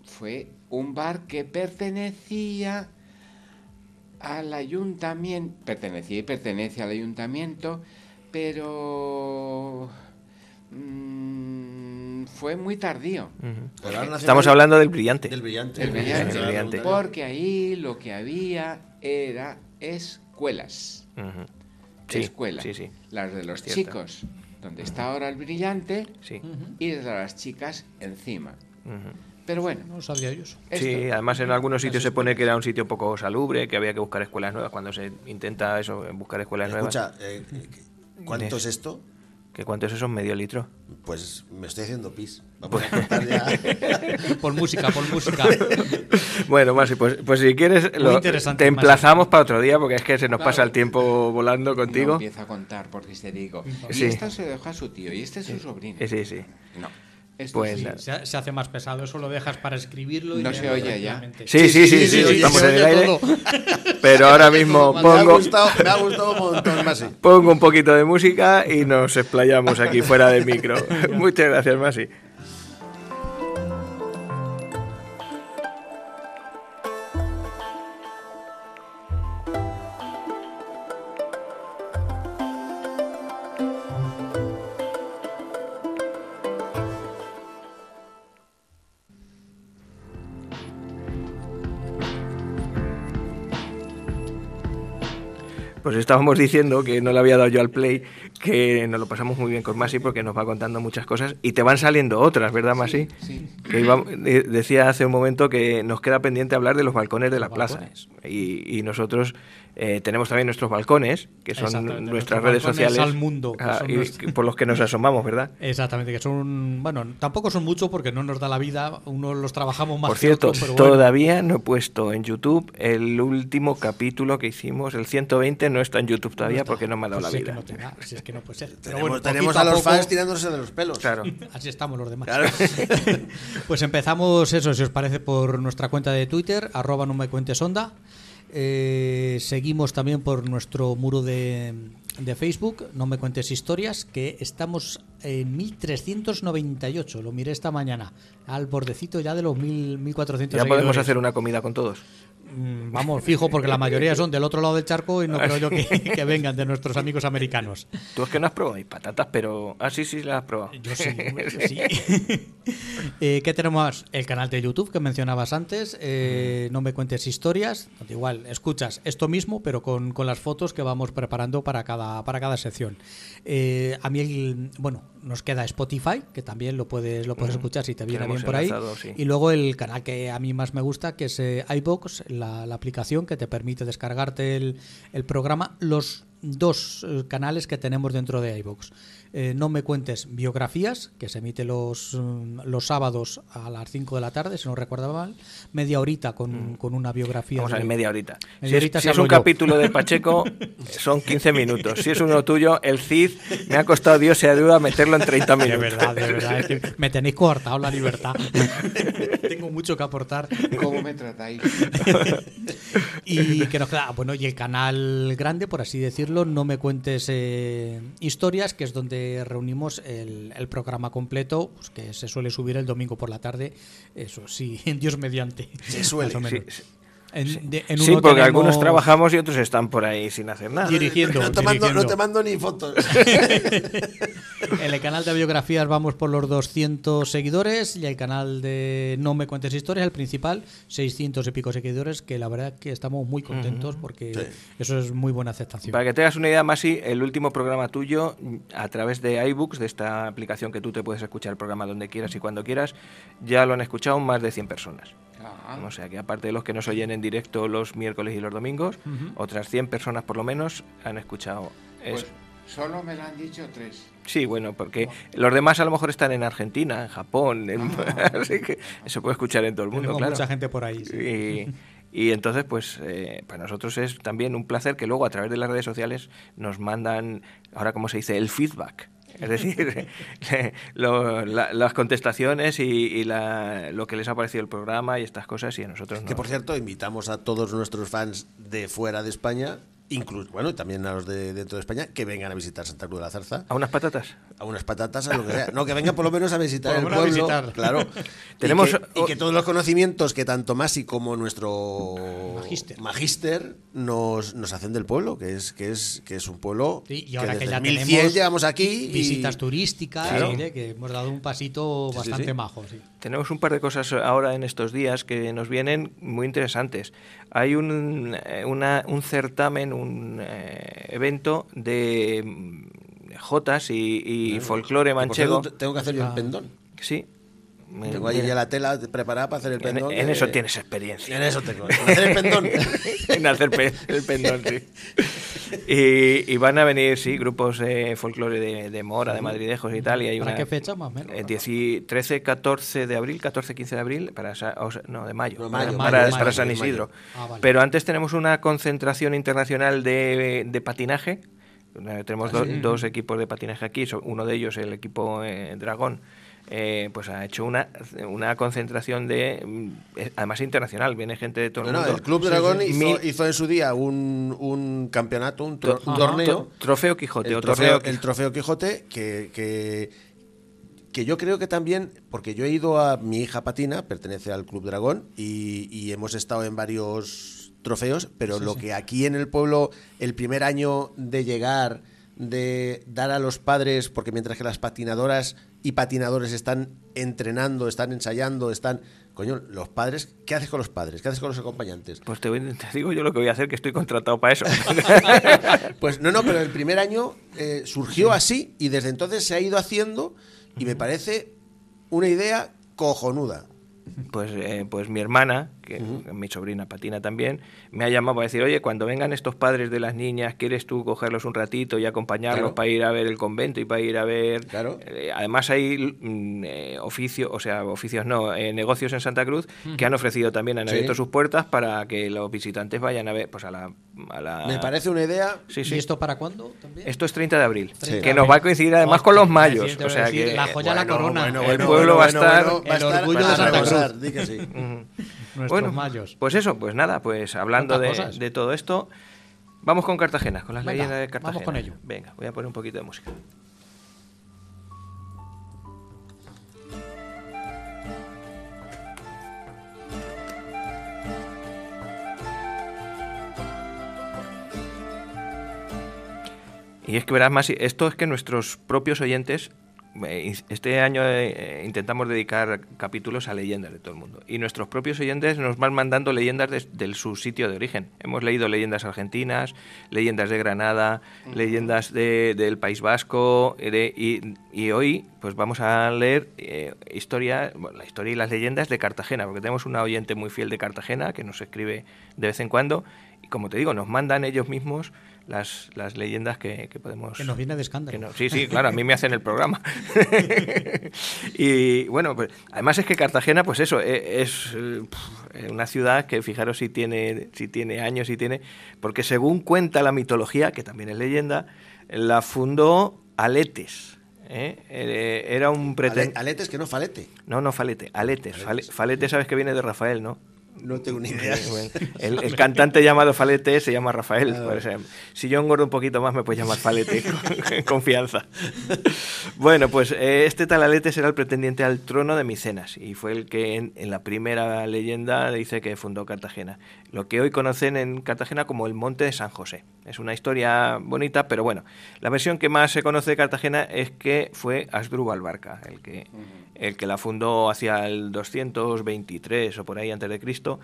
fue un bar que pertenecía al ayuntamiento, pertenece al ayuntamiento, pero fue muy tardío. Estamos hablando del Brillante. Del Brillante. El Brillante. Porque ahí lo que había era escuelas. Escuelas. Sí. Las de los chicos, donde está ahora el Brillante, y de las chicas encima. Pero bueno, no sabía yo eso. Sí, además en algunos sitios se pone que era un sitio poco salubre, que había que buscar escuelas nuevas cuando se intenta eso, buscar escuelas nuevas. Escucha, ¿cuánto es esto? ¿Qué cuánto es eso? ¿Medio litro? Pues me estoy haciendo pis. Vamos a cortar ya. Por música. Bueno, Masi, pues si quieres te emplazamos para otro día, porque es que se nos pasa el tiempo volando contigo. No empiezo a contar porque te digo, y esta se deja a su tío, y este es su sobrino. Sí. No. Pues se hace más pesado, eso lo dejas para escribirlo y no se oye ya. Sí, estamos en el aire. Pero ahora mismo me ha gustado un montón más. Pongo un poquito de música y nos explayamos aquí fuera del micro. Muchas gracias, Masi. Pues estábamos diciendo, que no le había dado yo al play, que nos lo pasamos muy bien con Masi porque nos va contando muchas cosas y te van saliendo otras, ¿verdad, Masi? Sí. Que decía hace un momento que nos queda pendiente hablar de los balcones de la plaza. balcones. Y nosotros tenemos también nuestros balcones, que son Exactamente, nuestras nuestros redes balcones sociales al mundo, que son y nuestros- por los que nos asomamos, ¿verdad? Exactamente, que son, bueno, tampoco son mucho porque no nos da la vida, unos los trabajamos más Por que cierto, otros, pero bueno. todavía no he puesto en YouTube el último capítulo que hicimos, el 120, no está en YouTube todavía porque no me ha dado Pues la si es que vida. no te da, si es que no puede ser. Pero Tenemos, bueno, tenemos poquito a los poco, fans tirándose de los pelos. Claro. Así estamos los demás. Claro. Pues empezamos eso, si os parece, por nuestra cuenta de Twitter, @nomecuentesonda. Seguimos también por nuestro muro de Facebook, No Me Cuentes Historias, que estamos en 1398, lo miré esta mañana, al bordecito ya de los 1400 Ya podemos seguidores. hacer una comida con todos. Vamos, fijo, porque la mayoría son del otro lado del charco y no creo yo que vengan de nuestros amigos americanos. Tú es que no has probado mis patatas, pero... Ah, sí, las has probado. Yo sí, hombre, yo sí. ¿Qué tenemos más? El canal de YouTube que mencionabas antes, No Me Cuentes Historias, donde igual escuchas esto mismo, pero con las fotos que vamos preparando para cada sección. A mí, nos queda Spotify, que también lo puedes escuchar si te viene Tenemos bien por ahí. enlazado, sí. Y luego el canal que a mí más me gusta, que es iVoox, la aplicación que te permite descargarte el programa, los dos canales que tenemos dentro de iVoox. No Me Cuentes Biografías, que se emite los sábados a las 5 de la tarde, si no recuerdo mal, media horita con una biografía. Vamos a ver, media horita. Media horita Si es un salgo yo. capítulo de Pacheco, son 15 minutos. Si es uno tuyo, el Cid, me ha costado Dios sea duda meterlo en 30 De minutos. verdad, es que me tenéis coartado la libertad. Tengo mucho que aportar. ¿Cómo me tratáis? Y que nos queda, y el canal grande, por así decirlo, No Me Cuentes Historias, que es donde reunimos el programa completo, pues, que se suele subir el domingo por la tarde, eso sí, en Dios mediante. Se suele. Más o menos. Sí, En Sí, uno porque tenemos- algunos trabajamos y otros están por ahí sin hacer nada. Dirigiendo. No te mando ni fotos. En el canal de biografías vamos por los 200 seguidores y el canal de No Me Cuentes Historias, el principal, 600 y pico seguidores, que la verdad que estamos muy contentos porque Sí. eso es muy buena aceptación. Para que te hagas una idea, Masi, el último programa tuyo, a través de iBooks, de esta aplicación que tú te puedes escuchar el programa donde quieras y cuando quieras, ya lo han escuchado más de 100 personas. Ah, O sea que aparte de los que nos oyen en directo los miércoles y los domingos, otras 100 personas por lo menos han escuchado eso. pues solo me lo han dicho 3. Sí, bueno, porque los demás a lo mejor están en Argentina, en Japón, así que se puede escuchar en todo el mundo, Tenemos claro. mucha gente por ahí. Sí. Y entonces, pues, para nosotros es también un placer que luego a través de las redes sociales nos mandan, ahora como se dice, el feedback. Es decir, las contestaciones y lo que les ha parecido el programa y estas cosas, y a nosotros Que por cierto, invitamos a todos nuestros fans de fuera de España, incluso, bueno, también a los de dentro de España, que vengan a visitar Santa Cruz de la Zarza, ¿A unas patatas? a unas patatas, a lo que sea. No, que vengan por lo menos a visitar Por el lo menos a pueblo. visitar. Claro. Tenemos- y que todos los conocimientos que tanto Masi como nuestro magíster nos hacen del pueblo, que es un pueblo Sí, y ahora que desde ya 1100 tenemos llegamos aquí y- visitas turísticas, Claro. que hemos dado un pasito Sí, bastante sí. majo. Sí. Tenemos un par de cosas ahora en estos días que nos vienen muy interesantes. Hay un certamen, un evento de jotas y folclore que, por manchego. cierto, tengo que hacer yo el pendón. Sí. Tengo ahí ya la tela preparada para hacer el En, pendón. en eso tienes experiencia. En eso tengo. En hacer el pendón. En hacer el pendón, sí. Y van a venir, sí, grupos de folclore de Mora, de Madridejos y tal. Y hay ¿Para una, qué fecha más o menos? 13, 14 de abril, 14, 15 de abril, de mayo, No, mayo, para mayo, San mayo. Isidro. Ah, vale. Pero antes tenemos una concentración internacional de patinaje. Tenemos dos equipos de patinaje aquí, uno de ellos, el equipo Dragón, pues ha hecho una concentración además internacional, viene gente de todo el No, mundo. el Club Dragón sí. hizo en su día un campeonato, un Ajá. torneo. Trofeo Quijote. El trofeo Quijote, que yo creo que también, porque yo he ido mi hija patina, pertenece al Club Dragón, y hemos estado en varios trofeos, pero lo que aquí en el pueblo, el primer año de llegar, de dar a los padres, porque mientras que las patinadoras y patinadores están entrenando, están ensayando, están... Coño, los padres, ¿qué haces con los padres? ¿Qué haces con los acompañantes? Pues te digo yo lo que voy a hacer, que estoy contratado para eso. Pues no, pero el primer año surgió así y desde entonces se ha ido haciendo y me parece una idea cojonuda. Pues mi hermana, que mi sobrina patina también, me ha llamado para decir, oye, cuando vengan estos padres de las niñas, ¿quieres tú cogerlos un ratito y acompañarlos para ir a ver el convento y para ir a ver...? Claro. Además hay negocios en Santa Cruz que han ofrecido también, han abierto sus puertas para que los visitantes vayan a ver, pues a la... Me parece una idea... Sí. ¿Y esto para cuándo también? Esto es 30 de abril, Sí. que nos va a coincidir además con los mayos. Decir, O sea que... la joya, la corona. El pueblo va a estar... El orgullo de Santa Cruz. Di que sí. Nuestros mayos. Pues eso, pues nada, pues hablando de todo esto, vamos con Cartagena, con las Venga, leyendas de Cartagena. vamos con ello. Venga, voy a poner un poquito de música. Y es que verás más, esto es que nuestros propios oyentes, este año intentamos dedicar capítulos a leyendas de todo el mundo. Y nuestros propios oyentes nos van mandando leyendas de su sitio de origen. Hemos leído leyendas argentinas, leyendas de Granada, leyendas del País Vasco, y hoy pues vamos a leer la historia y las leyendas de Cartagena, porque tenemos una oyente muy fiel de Cartagena que nos escribe de vez en cuando, y como te digo, nos mandan ellos mismos las leyendas que podemos... Que nos viene de escándalo. Sí, claro, a mí me hacen el programa. Y bueno, pues además es que Cartagena, pues eso, es una ciudad que fijaros si tiene años, porque según cuenta la mitología, que también es leyenda, la fundó Aletes. Era un Aletes, que no falete. No, Falete, Aletes. Falete sabes que viene de Rafael, ¿no? No tengo ni idea. El cantante llamado Falete se llama Rafael. Pues, si yo engordo un poquito más me puedes llamar Falete, con confianza. Bueno, pues este tal Aletes era el pretendiente al trono de Micenas y fue el que en la primera leyenda dice que fundó Cartagena. Lo que hoy conocen en Cartagena como el Monte de San José. Es una historia bonita, pero bueno, la versión que más se conoce de Cartagena es que fue Asdrúbal Barca, el que la fundó hacia el 223 o por ahí antes de Cristo.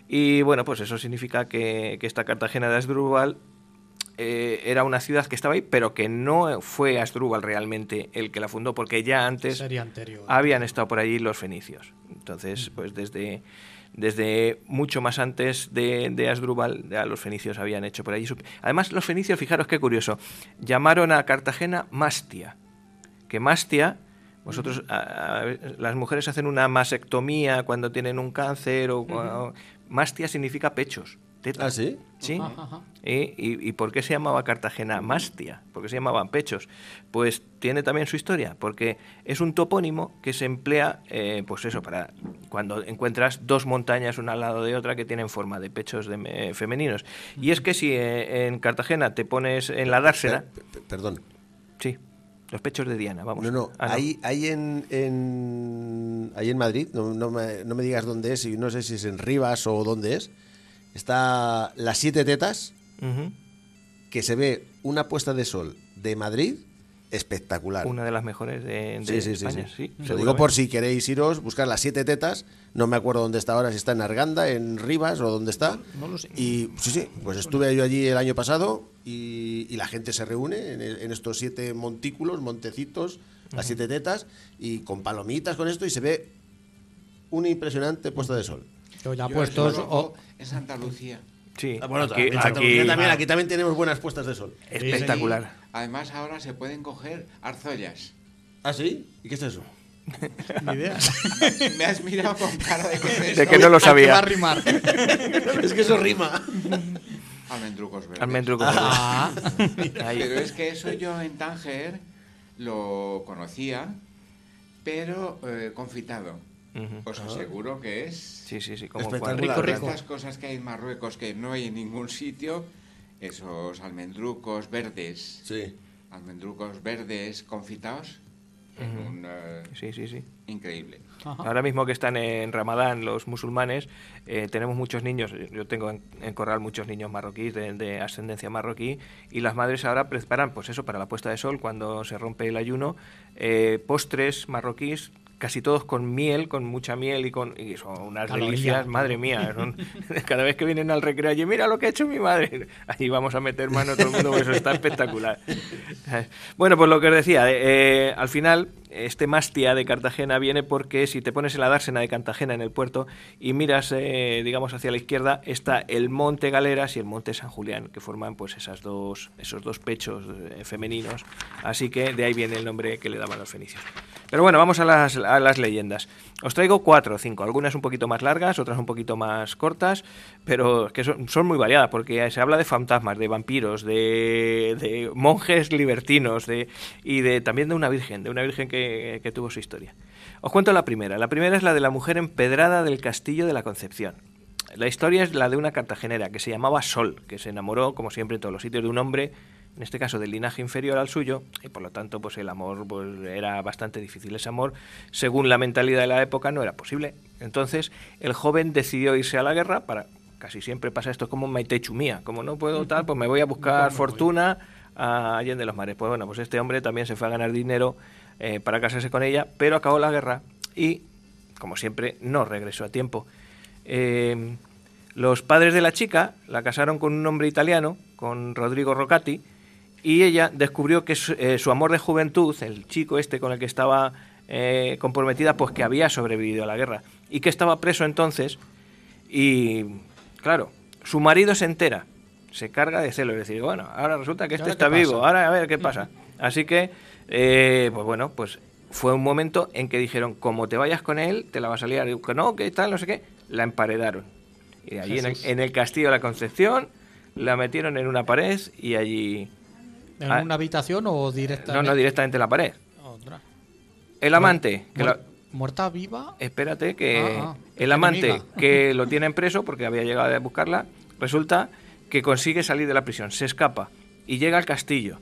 Y bueno, pues eso significa que esta Cartagena de Asdrúbal era una ciudad que estaba ahí, pero que no fue Asdrúbal realmente el que la fundó, porque ya antes habían estado por allí los fenicios. Entonces, pues desde mucho más antes de Asdrúbal, ya los fenicios habían hecho por allí. Además, los fenicios, fijaros qué curioso, llamaron a Cartagena Mastia, que Mastia... Vosotros, las mujeres hacen una mastectomía cuando tienen un cáncer o mastia significa pechos, tetas. ¿Ah, sí? Sí. Ajá. ¿Y por qué se llamaba Cartagena Mastia? ¿Por qué se llamaban pechos? Pues tiene también su historia, porque es un topónimo que se emplea, pues eso, para cuando encuentras dos montañas una al lado de otra que tienen forma de pechos femeninos. Y es que si en Cartagena te pones en la dársena... Perdón. Sí. Los pechos de Diana, vamos. No. Ahí en Madrid, no me digas dónde es, y no sé si es en Rivas o dónde es, está las 7 tetas, que se ve una puesta de sol de Madrid espectacular. Una de las mejores de España. Sí, lo digo por si queréis iros, buscar las 7 tetas, no me acuerdo dónde está ahora, si está en Arganda, en Rivas o dónde está. No lo sé. Y sí, pues estuve yo allí el año pasado y la gente se reúne en estos 7 montículos, montecitos, las 7 tetas, y con palomitas, con esto, y se ve una impresionante puesta de sol. Ya puestos en Santa Lucía. Sí, Bueno, aquí también tenemos buenas puestas de sol. Espectacular. Además, ahora se pueden coger arzollas. ¿Ah, sí? ¿Y qué es eso? Ni idea. Me has mirado con cara de que es eso. De que no lo sabía. Va a rimar. Es que eso rima. Almendrucos verdes. Almendrucos verdes. Pero es que eso yo en Tánger lo conocía, pero confitado. Os aseguro que es... Sí, como espectacular. Rico. Estas cosas que hay en Marruecos que no hay en ningún sitio, esos almendrucos verdes. Sí. Almendrucos verdes confitados. Sí. Increíble. Ajá. Ahora mismo que están en Ramadán los musulmanes, tenemos muchos niños, yo tengo en Corral muchos niños marroquíes de ascendencia marroquí, y las madres ahora preparan, pues eso, para la puesta de sol, cuando se rompe el ayuno, postres marroquíes, casi todos con miel, con mucha miel, y son unas delicias, madre mía. Cada vez que vienen al recreo allí, mira lo que ha hecho mi madre, allí vamos a meter mano todo el mundo, eso está espectacular. Bueno, pues lo que os decía, al final, este Mastia de Cartagena viene porque si te pones en la dársena de Cartagena, en el puerto, y miras, digamos, hacia la izquierda, está el Monte Galeras y el Monte San Julián, que forman pues esos dos pechos femeninos, así que de ahí viene el nombre que le daban los fenicios. Pero bueno, vamos a las leyendas. Os traigo 4 o 5, algunas un poquito más largas, otras un poquito más cortas, pero que son muy variadas, porque se habla de fantasmas, de vampiros, de monjes libertinos, y también de una virgen que tuvo su historia. Os cuento la primera. La primera es la de la mujer empedrada del Castillo de la Concepción. La historia es la de una cartagenera que se llamaba Sol, que se enamoró, como siempre en todos los sitios, de un hombre, en este caso del linaje inferior al suyo, y por lo tanto pues el amor pues era bastante difícil. Ese amor, según la mentalidad de la época, no era posible. Entonces el joven decidió irse a la guerra. Casi siempre pasa esto, como Maite Chumía, como no puedo tal, pues me voy a buscar fortuna a Allende los Mares. Pues bueno, pues este hombre también se fue a ganar dinero para casarse con ella, pero acabó la guerra y, como siempre, no regresó a tiempo. Los padres de la chica la casaron con un hombre italiano, con Rodrigo Roccati, y ella descubrió que su amor de juventud, el chico este con el que estaba comprometida, pues que había sobrevivido a la guerra y que estaba preso entonces. Y claro, su marido se entera, se carga de celos, es decir, bueno, ahora resulta que este está vivo, ahora a ver qué pasa. Así que, pues bueno, pues fue un momento en que dijeron, como te vayas con él, te la vas a liar. Y que no, que tal, no sé qué, la emparedaron. Y allí en el Castillo de la Concepción la metieron en una pared y allí... ¿En una habitación o directamente? No, directamente en la pared. Otra. El amante... ¿Muerta viva? Espérate, que el amante enemiga. Que lo tienen preso porque había llegado a buscarla, resulta que consigue salir de la prisión, se escapa y llega al castillo.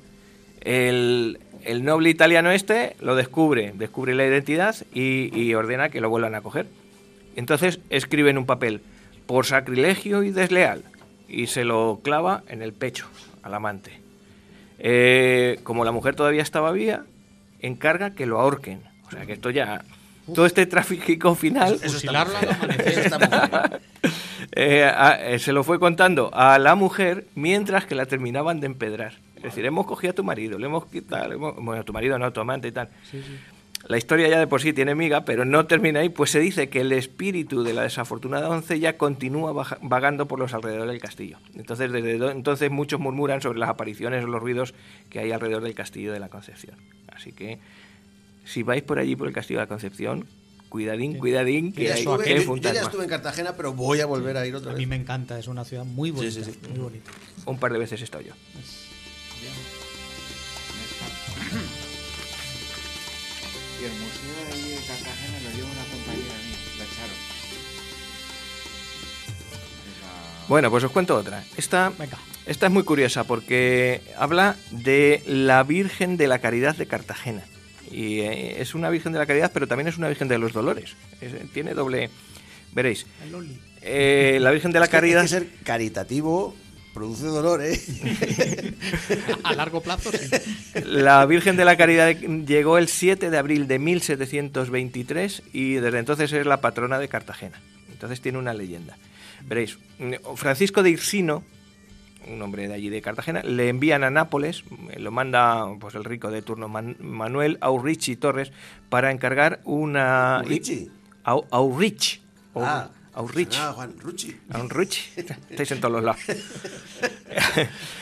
El noble italiano este lo descubre la identidad y ordena que lo vuelvan a coger. Entonces escribe en un papel, por sacrilegio y desleal, y se lo clava en el pecho al amante. Como la mujer todavía estaba viva, encarga que lo ahorquen. O sea que esto ya... Todo este tráfico final... Fusilarlo al amanecer. Se lo fue contando a la mujer mientras que la terminaban de empedrar. Es decir, hemos cogido a tu marido, le hemos quitado... Bueno, a tu marido no, a tu amante y tal. Sí. La historia ya de por sí tiene miga, pero no termina ahí, pues se dice que el espíritu de la desafortunada doncella continúa vagando por los alrededores del castillo. Entonces, desde entonces muchos murmuran sobre las apariciones o los ruidos que hay alrededor del Castillo de la Concepción. Así que, si vais por allí, por el Castillo de la Concepción, cuidadín, que hay fantasmas. Yo ya estuve en Cartagena, pero voy a volver a ir otra vez. A mí me encanta, es una ciudad muy bonita. Sí. Muy bonita. Un par de veces he estado yo. Y el museo de allí de Cartagena lo lleva una compañera mía, la echaron. Bueno, pues os cuento otra. Esta es muy curiosa porque habla de la Virgen de la Caridad de Cartagena. Y es una Virgen de la Caridad, pero también es una Virgen de los Dolores. Tiene doble... Veréis. La Virgen de la Caridad... Hay que ser caritativo... Produce dolor, ¿eh? A largo plazo, sí. La Virgen de la Caridad llegó el 7 de abril de 1723 y desde entonces es la patrona de Cartagena. Entonces tiene una leyenda. Veréis, Francisco de Irsino, un hombre de allí de Cartagena, le envían a Nápoles, lo manda pues el rico de turno Manuel Aurrichi Torres para encargar una... ¿Aurrichi? Aurrich. Aurrich. Juan Rucci. Aurrich. Estáis en todos los lados.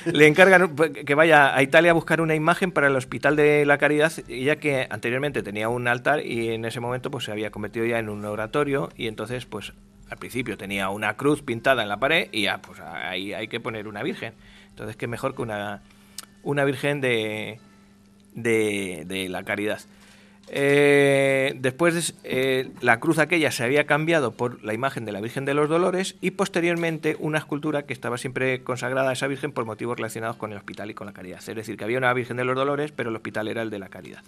Le encargan que vaya a Italia a buscar una imagen para el Hospital de la Caridad, ya que anteriormente tenía un altar y en ese momento pues se había convertido ya en un oratorio y entonces pues al principio tenía una cruz pintada en la pared y ya pues ahí hay que poner una virgen. Entonces qué mejor que una virgen de la Caridad. Después la cruz aquella se había cambiado por la imagen de la Virgen de los Dolores y posteriormente una escultura que estaba siempre consagrada a esa Virgen por motivos relacionados con el hospital y con la caridad. Es decir, que había una Virgen de los Dolores, pero el hospital era el de la Caridad.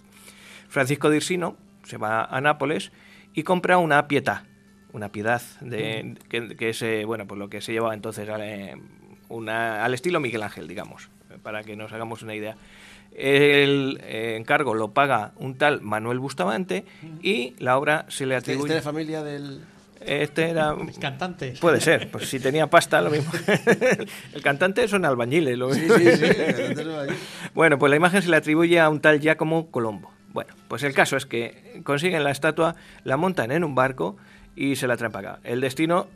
Francisco de Irsino se va a Nápoles y compra una pietà, una piedad que es bueno, pues lo que se llevaba entonces al estilo Miguel Ángel, digamos, para que nos hagamos una idea. El encargo lo paga un tal Manuel Bustamante y la obra se le atribuye... ¿Este es de familia del...? Este era... El cantante. Puede ser, pues si tenía pasta, lo mismo. El cantante son albañiles. Sí. Bueno, pues la imagen se le atribuye a un tal Giacomo Colombo. Bueno, pues el caso es que consiguen la estatua, la montan en un barco y se la traen para acá. El destino,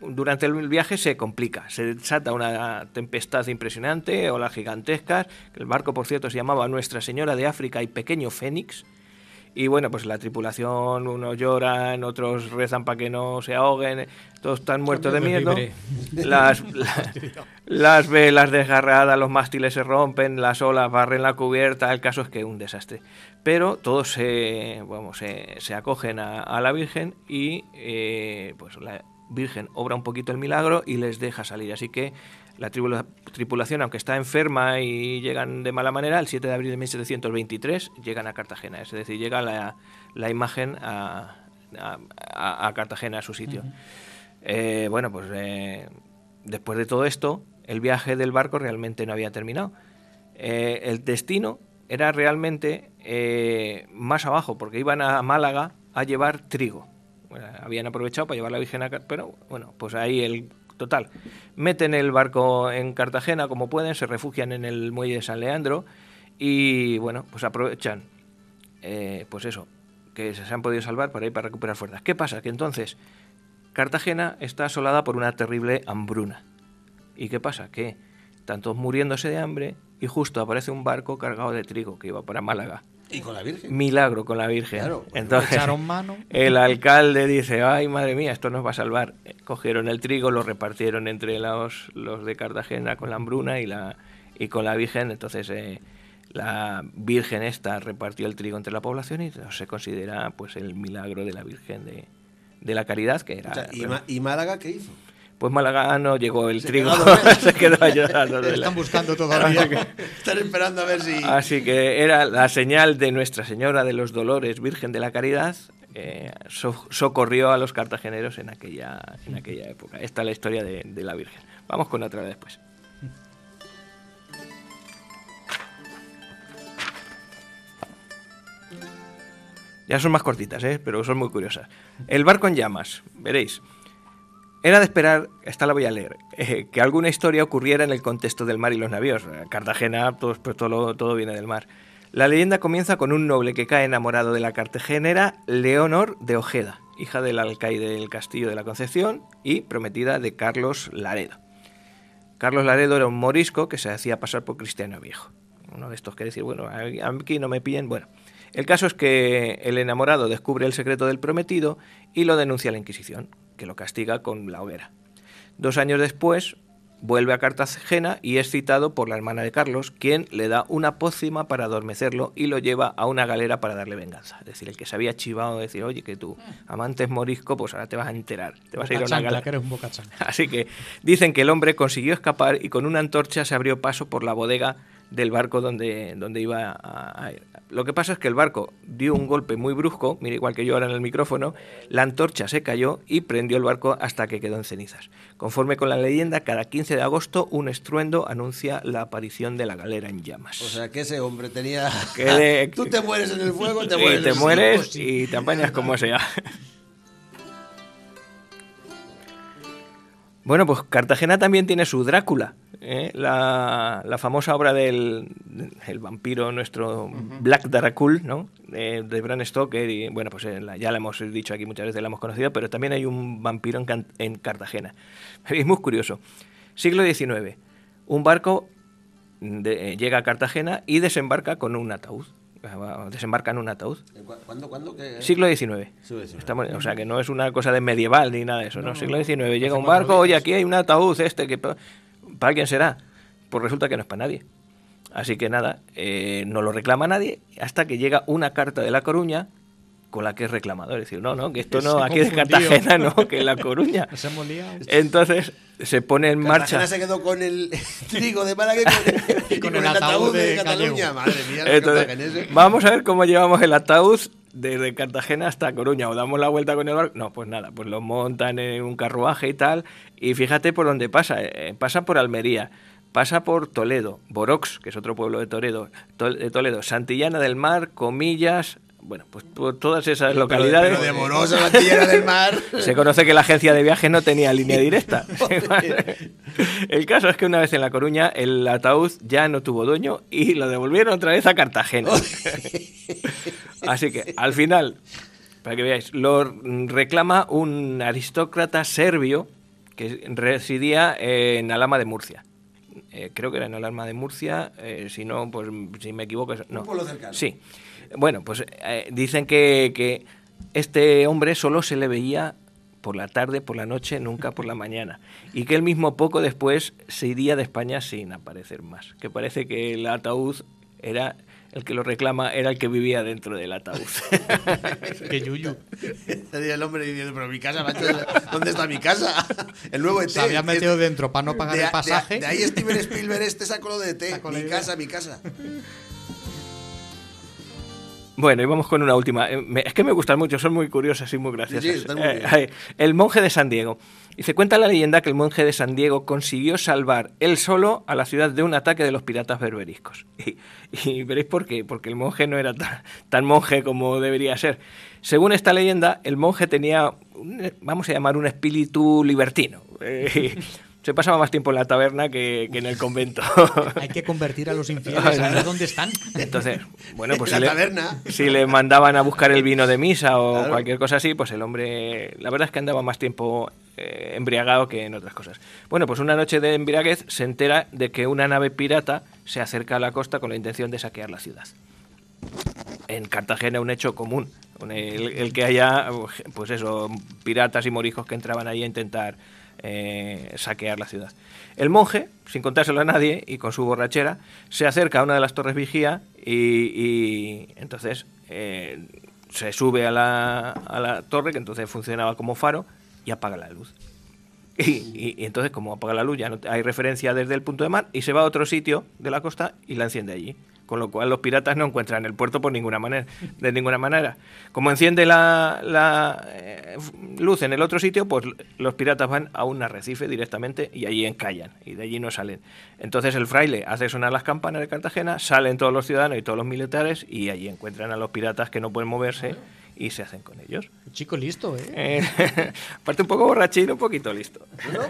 durante el viaje, se complica. Se desata una tempestad impresionante, olas gigantescas. El barco, por cierto, se llamaba Nuestra Señora de África y Pequeño Fénix. Y bueno, pues la tripulación, unos lloran, otros rezan para que no se ahoguen, todos están muertos de miedo. Las velas desgarradas, los mástiles se rompen, las olas barren la cubierta, el caso es que es un desastre. Pero todos se acogen a la Virgen y pues la Virgen obra un poquito el milagro y les deja salir. Así que la tripulación, aunque está enferma y llegan de mala manera, el 7 de abril de 1723 llegan a Cartagena. Es decir, llega la imagen a Cartagena, a su sitio. Bueno, pues después de todo esto, el viaje del barco realmente no había terminado. El destino era realmente más abajo, porque iban a Málaga a llevar trigo. Bueno, habían aprovechado para llevar la Virgen acá, pero bueno, pues ahí total, meten el barco en Cartagena como pueden, se refugian en el muelle de San Leandro y bueno, pues aprovechan, pues eso, que se han podido salvar para ir para recuperar fuerzas. ¿Qué pasa? Que entonces Cartagena está asolada por una terrible hambruna. ¿Y qué pasa? Que están todos muriéndose de hambre y justo aparece un barco cargado de trigo que iba para Málaga. ¿Y con la Virgen? Milagro con la Virgen. Claro, entonces echaron mano. El alcalde dice, ay madre mía, esto nos va a salvar. Cogieron el trigo, lo repartieron entre los de Cartagena con la hambruna y con la Virgen. Entonces la Virgen esta repartió el trigo entre la población y se considera pues el milagro de la Virgen de la Caridad, que era... O sea, ¿y Málaga qué hizo? Pues Málaga no llegó el trigo, se quedó llorando. Están buscando todavía. Están esperando a ver si... Así que era la señal de Nuestra Señora de los Dolores, Virgen de la Caridad, socorrió a los cartageneros en aquella época. Esta es la historia de la Virgen. Vamos con otra después. Ya son más cortitas, pero son muy curiosas. El barco en llamas, veréis. Era de esperar, esta la voy a leer, que alguna historia ocurriera en el contexto del mar y los navíos. Cartagena, todo viene del mar. La leyenda comienza con un noble que cae enamorado de la cartagenera Leonor de Ojeda, hija del alcaide del Castillo de la Concepción y prometida de Carlos Laredo. Carlos Laredo era un morisco que se hacía pasar por cristiano viejo. Uno de estos que decir, bueno, aquí no me pillen. Bueno, el caso es que el enamorado descubre el secreto del prometido y lo denuncia a la Inquisición, que lo castiga con la hoguera. 2 años después vuelve a Cartagena y es citado por la hermana de Carlos, quien le da una pócima para adormecerlo y lo lleva a una galera para darle venganza. Es decir, el que se había chivado de decir, oye, que tu amante es morisco, pues ahora te vas a enterar, te vas a ir a una galera. Que eres un bocachán. Así que dicen que el hombre consiguió escapar y con una antorcha se abrió paso por la bodega del barco donde iba a ir. Lo que pasa es que el barco dio un golpe muy brusco, mira, igual que yo ahora en el micrófono, la antorcha se cayó y prendió el barco hasta que quedó en cenizas. Conforme con la leyenda, cada 15 de agosto un estruendo anuncia la aparición de la galera en llamas. O sea, que ese hombre tenía... Que tú te mueres en el fuego, te mueres y te apañas como sea. Bueno, pues Cartagena también tiene su Drácula, la famosa obra del vampiro nuestro Black Dracul, ¿no? De Bram Stoker, y bueno, pues ya la hemos dicho aquí muchas veces, la hemos conocido, pero también hay un vampiro en Cartagena. Es muy curioso. Siglo XIX, un barco llega a Cartagena y desembarca con un ataúd. Desembarca en un ataúd. ¿Cuándo? Siglo XIX. Estamos, o sea, que no es una cosa de medieval ni nada de eso, ¿no? Siglo XIX. Llega un barco, oye, aquí hay un ataúd que ¿para quién será? Pues resulta que no es para nadie. Así que nada, no lo reclama nadie hasta que llega una carta de La Coruña con la que es reclamado. Es decir, no, que esto no, aquí es Cartagena, no, que es La Coruña. Nos hemos liado. Entonces se pone en marcha. Cartagena se quedó con el trigo de Málaga y con el ataúd de Cataluña. Madre mía, entonces, vamos a ver cómo llevamos el ataúd desde Cartagena hasta Coruña, o damos la vuelta con el barco. No, pues nada, pues lo montan en un carruaje y tal, y fíjate por dónde pasa. Pasa por Almería, pasa por Toledo, Borox, que es otro pueblo de Toledo, Santillana del Mar, Comillas. Bueno, pues todas esas localidades. Pero de Borox a Santillana del Mar. Se conoce que la agencia de viajes no tenía línea directa. El caso es que una vez en La Coruña el ataúd ya no tuvo dueño y lo devolvieron otra vez a Cartagena. Así que al final, para que veáis, lo reclama un aristócrata serbio que residía en Alhama de Murcia. Creo que era en Alhama de Murcia, si no, pues si me equivoco. No. Un pueblo cercano. Sí. Bueno, pues dicen que este hombre solo se le veía por la tarde, por la noche, nunca por la mañana. Y que él mismo poco después se iría de España sin aparecer más. Que parece que el ataúd era... El que lo reclama era el que vivía dentro del ataúd. ¡Qué yuyu! Estaría el hombre diciendo, pero mi casa, macho, ¿dónde está mi casa? El nuevo ET. Se había metido dentro para no pagar el pasaje. De ahí Steven Spielberg sacó lo de ET. Mi casa. Bueno, y vamos con una última. Es que me gustan mucho, son muy curiosas y muy graciosas. Sí, están muy bien. El monje de San Diego. Y se cuenta la leyenda que el monje de San Diego consiguió salvar él solo a la ciudad de un ataque de los piratas berberiscos. Y veréis por qué. Porque el monje no era tan monje como debería ser. Según esta leyenda, el monje tenía, vamos a llamar, un espíritu libertino. Se pasaba más tiempo en la taberna que en el convento. Hay que convertir a los infieles a ver dónde están. Entonces, bueno, pues taberna. Si le mandaban a buscar el vino de misa o cualquier cosa así, pues el hombre, la verdad es que andaba más tiempo embriagado que en otras cosas. Bueno, pues una noche de embriaguez se entera de que una nave pirata se acerca a la costa con la intención de saquear la ciudad. En Cartagena un hecho común, el que haya, pues eso, piratas y moriscos que entraban ahí a intentar saquear la ciudad. El monje, sin contárselo a nadie y con su borrachera, se acerca a una de las torres vigía y entonces se sube a la torre, que entonces funcionaba como faro, y apaga la luz. Y entonces, como apaga la luz, ya no hay referencia desde el punto de mar, y se va a otro sitio de la costa y la enciende allí. Con lo cual los piratas no encuentran el puerto de ninguna manera. Como enciende la luz en el otro sitio, pues los piratas van a un arrecife directamente y allí encallan, y de allí no salen. Entonces el fraile hace sonar las campanas de Cartagena, salen todos los ciudadanos y todos los militares, y allí encuentran a los piratas que no pueden moverse y se hacen con ellos. Chico listo, Aparte un poco borrachín, un poquito listo. No,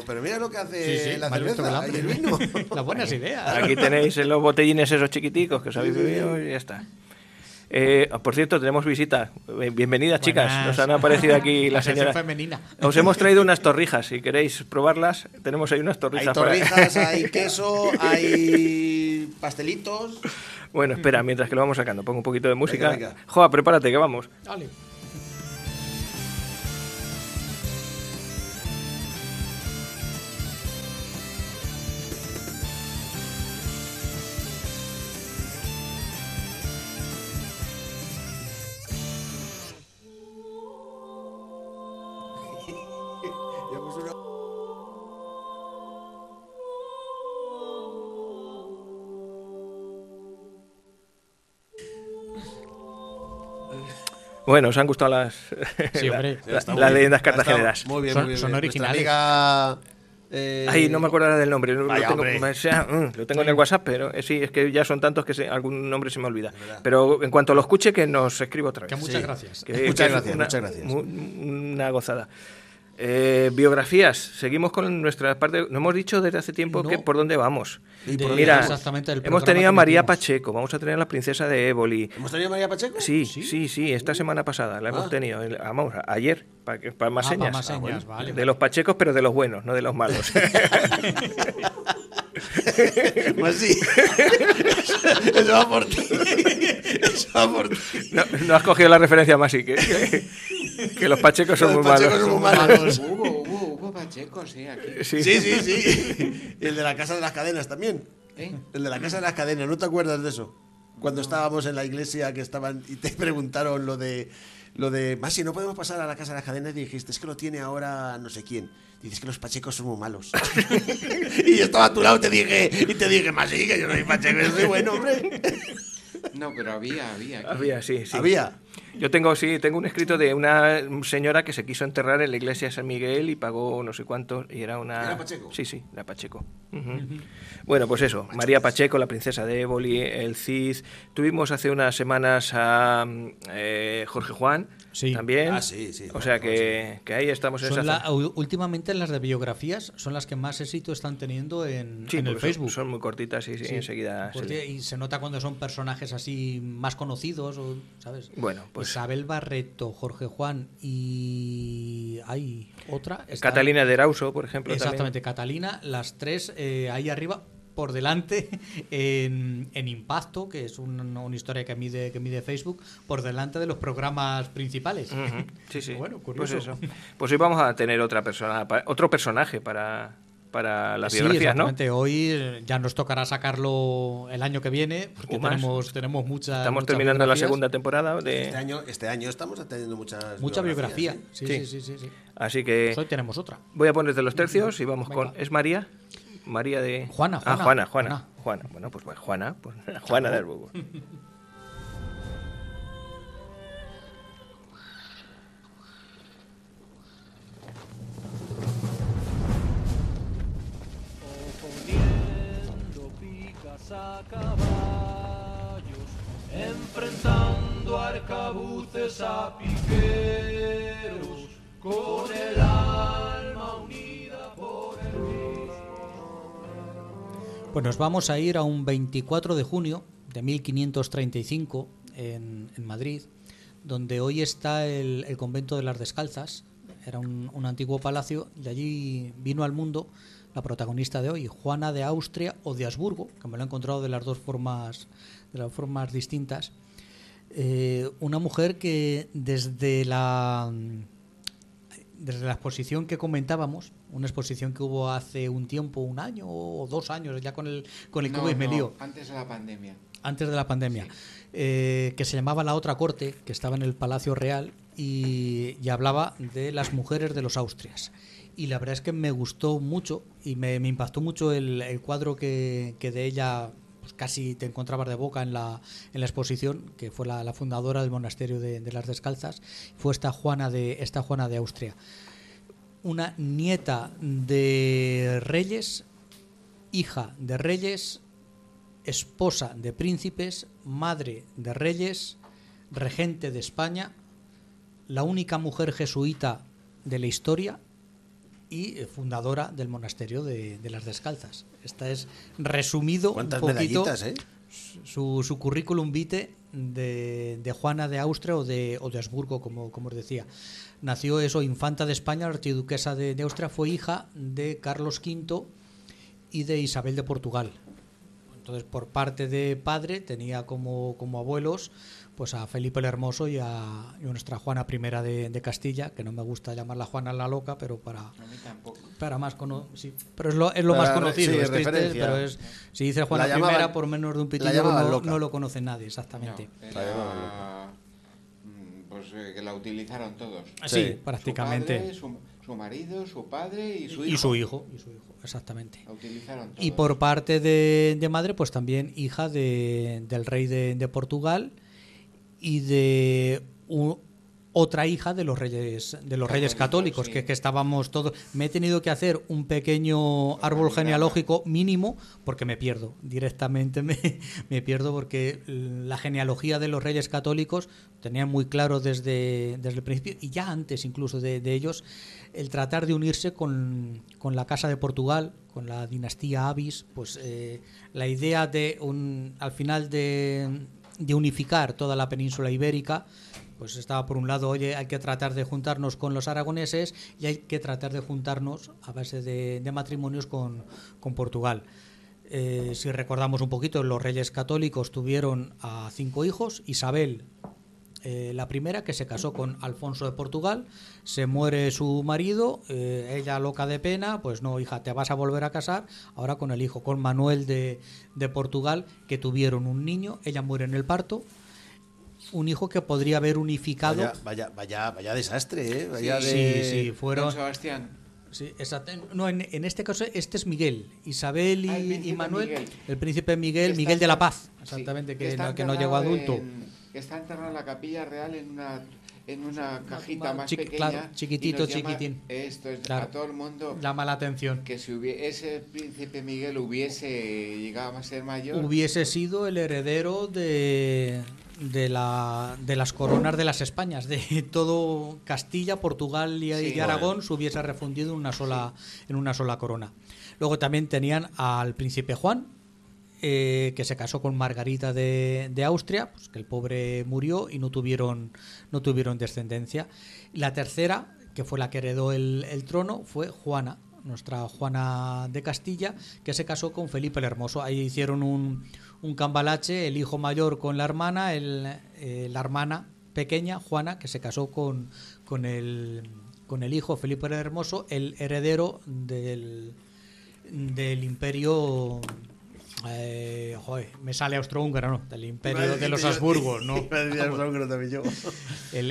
pero mira lo que hace la cerveza y el vino. Las buenas ideas. Aquí tenéis los botellines esos chiquiticos que os habéis bebido y ya está. Por cierto, tenemos visita. Bienvenidas, chicas. Buenas. Nos han aparecido aquí la señora. Femenina. Os hemos traído unas torrijas. Si queréis probarlas, tenemos ahí unas torrijas. Hay torrijas, hay queso, hay pastelitos. Bueno, espera, mientras que lo vamos sacando, pongo un poquito de música. Venga. Joa, prepárate, que vamos. Dale. Bueno, ¿os han gustado las, Sí, hombre. las leyendas cartageneras? Muy bien, Son- muy bien. son Nuestra originales. amiga, Ay, no me acuerdo ahora del nombre. Vaya, hombre. Lo tengo en el WhatsApp, pero sí, es que ya son tantos que algún nombre se me olvida. verdad. Pero en cuanto lo escuche, que nos escriba otra vez. Que muchas gracias. Muchas es gracias, muchas gracias. Una gozada. Biografías. Seguimos con nuestra parte. No hemos dicho desde hace tiempo No. que por dónde vamos. ¿Y por Mira, exactamente el hemos programa tenido a que María metimos. Pacheco, vamos a tener a la princesa de Éboli. ¿Hemos tenido a María Pacheco? Sí, esta semana pasada la hemos tenido. Vamos, ayer, para más señas. Para más señas, vale. De los pachecos, pero de los buenos, no de los malos. Pues sí. Eso va por ti. Eso va por ti. No has cogido la referencia más, sí, que los pachecos son Los muy pachecos malos. son muy malos. Hubo Pacheco, sí, aquí. Sí. Sí. Y el de la Casa de las Cadenas también. ¿Eh? El de la Casa de las Cadenas, ¿no te acuerdas de eso? Cuando estábamos en la iglesia que estaban y te preguntaron lo de Masi, no podemos pasar a la Casa de las Cadenas, y dijiste, es que lo tiene ahora no sé quién. Dices que los pachecos son muy malos. Y yo estaba a tu lado y te dije, Masi, que yo no soy pacheco, yo soy bueno, hombre. No, pero había aquí. Había, sí. Había. Yo tengo un escrito de una señora que se quiso enterrar en la iglesia de San Miguel y pagó no sé cuánto, y era una... ¿Era Pacheco? Sí, la Pacheco. Bueno, pues eso, María Pacheco, la princesa de Éboli, el Cid. Tuvimos hace unas semanas a Jorge Juan, también. Sí. O sea que ahí estamos en esa... Últimamente las de biografías son las que más éxito están teniendo en el Facebook. Son muy cortitas y enseguida... Y se nota cuando son personajes así más conocidos, ¿sabes? Bueno, pues... Isabel Barreto, Jorge Juan y... hay otra... Catalina de Erauso, por ejemplo. Exactamente, también. Catalina, las tres ahí arriba, por delante en Impacto, que es una historia que mide Facebook, por delante de los programas principales. Sí. Bueno, curioso. Pues eso. Pues hoy vamos a tener otro personaje para las biografías, ¿no? Hoy ya nos tocará sacarlo el año que viene, porque tenemos muchas. Estamos terminando la segunda temporada. Este año estamos teniendo mucha biografía. Sí. Así que pues hoy tenemos otra. Voy a ponerte los tercios y vamos con... ¿Es María? María de... Juana. Juana. Bueno, pues Juana de Habsburgo. A caballos, enfrentando arcabuces a piqueros, con el alma unida por el mismo. Pues nos vamos a ir a un 24 de junio de 1535 en Madrid, donde hoy está el convento de las Descalzas. Era un antiguo palacio, y allí vino al mundo la protagonista de hoy, Juana de Austria o de Habsburgo, que me lo he encontrado de las formas distintas. Una mujer que desde la exposición que comentábamos, una exposición que hubo hace un tiempo, un año o 2 años, ya con el COVID me lío. Antes de la pandemia. Antes de la pandemia. Sí. Que se llamaba La Otra Corte, que estaba en el Palacio Real y hablaba de las mujeres de los Austrias. Y la verdad es que me gustó mucho y me impactó mucho el cuadro que de ella pues casi te encontrabas de boca en la exposición, que fue la fundadora del monasterio de las Descalzas. Fue esta Juana de Austria. Una nieta de reyes, hija de reyes, esposa de príncipes, madre de reyes, regente de España, la única mujer jesuita de la historia y fundadora del monasterio de las Descalzas. Esta es resumido un poquito su currículum vitae de Juana de Austria o de Habsburgo, como os decía. Nació infanta de España, archiduquesa de Austria, fue hija de Carlos V y de Isabel de Portugal. Entonces, por parte de padre, tenía como abuelos pues a Felipe el Hermoso y a nuestra Juana I de Castilla, que no me gusta llamarla Juana la Loca, pero para más sí, pero es lo más conocido, es triste, pero si dice Juana I por menos de un pitillo no lo conoce nadie exactamente. Pues que la utilizaron todos. Sí, prácticamente. Su marido, su padre y su hijo. Y su hijo, exactamente. La utilizaron todos. Y por parte de madre, pues también hija del rey de Portugal y de otra hija de los reyes católicos, sí. que estábamos todos. Me he tenido que hacer un pequeño árbol genealógico mínimo porque me pierdo directamente, me pierdo porque la genealogía de los reyes católicos tenían muy claro desde el principio y ya antes incluso de ellos el tratar de unirse con la Casa de Portugal, con la dinastía Avis, pues la idea de al final de unificar toda la península ibérica, pues estaba por un lado, oye, hay que tratar de juntarnos con los aragoneses y hay que tratar de juntarnos a base de matrimonios con Portugal. Si recordamos un poquito, los reyes católicos tuvieron a 5 hijos. Isabel, la primera, que se casó con Alfonso de Portugal, se muere su marido, ella loca de pena, pues no, hija, te vas a volver a casar ahora con el hijo, con Manuel de Portugal, que tuvieron un niño, ella muere en el parto, un hijo que podría haber unificado. Vaya desastre, Sí, fueron. Don Sebastián. Sí, exacto. No, en este caso este es Miguel, Isabel y Manuel, el príncipe Miguel de la Paz, exactamente, sí, que no llegó adulto. que está enterrado en la Capilla Real en una cajita más pequeña. Claro, chiquitito, y nos llama, chiquitín. Esto es Claro. a todo el mundo. Llama la atención. Que si ese príncipe Miguel hubiese llegado a ser mayor, Hubiese sido el heredero de las coronas de las Españas, de todo Castilla, Portugal y Sí, Aragón se hubiese refundido en una sola corona. Luego también tenían al príncipe Juan, que se casó con Margarita de Austria, pues que el pobre murió y no tuvieron descendencia. La tercera, que fue la que heredó el trono, fue Juana, nuestra Juana de Castilla, que se casó con Felipe el Hermoso. Ahí hicieron un cambalache, el hijo mayor con la hermana, la hermana pequeña, Juana, que se casó con el hijo Felipe el Hermoso, el heredero del imperio... me sale austrohúngaro, ¿no? Del imperio de los Habsburgos, ¿no? El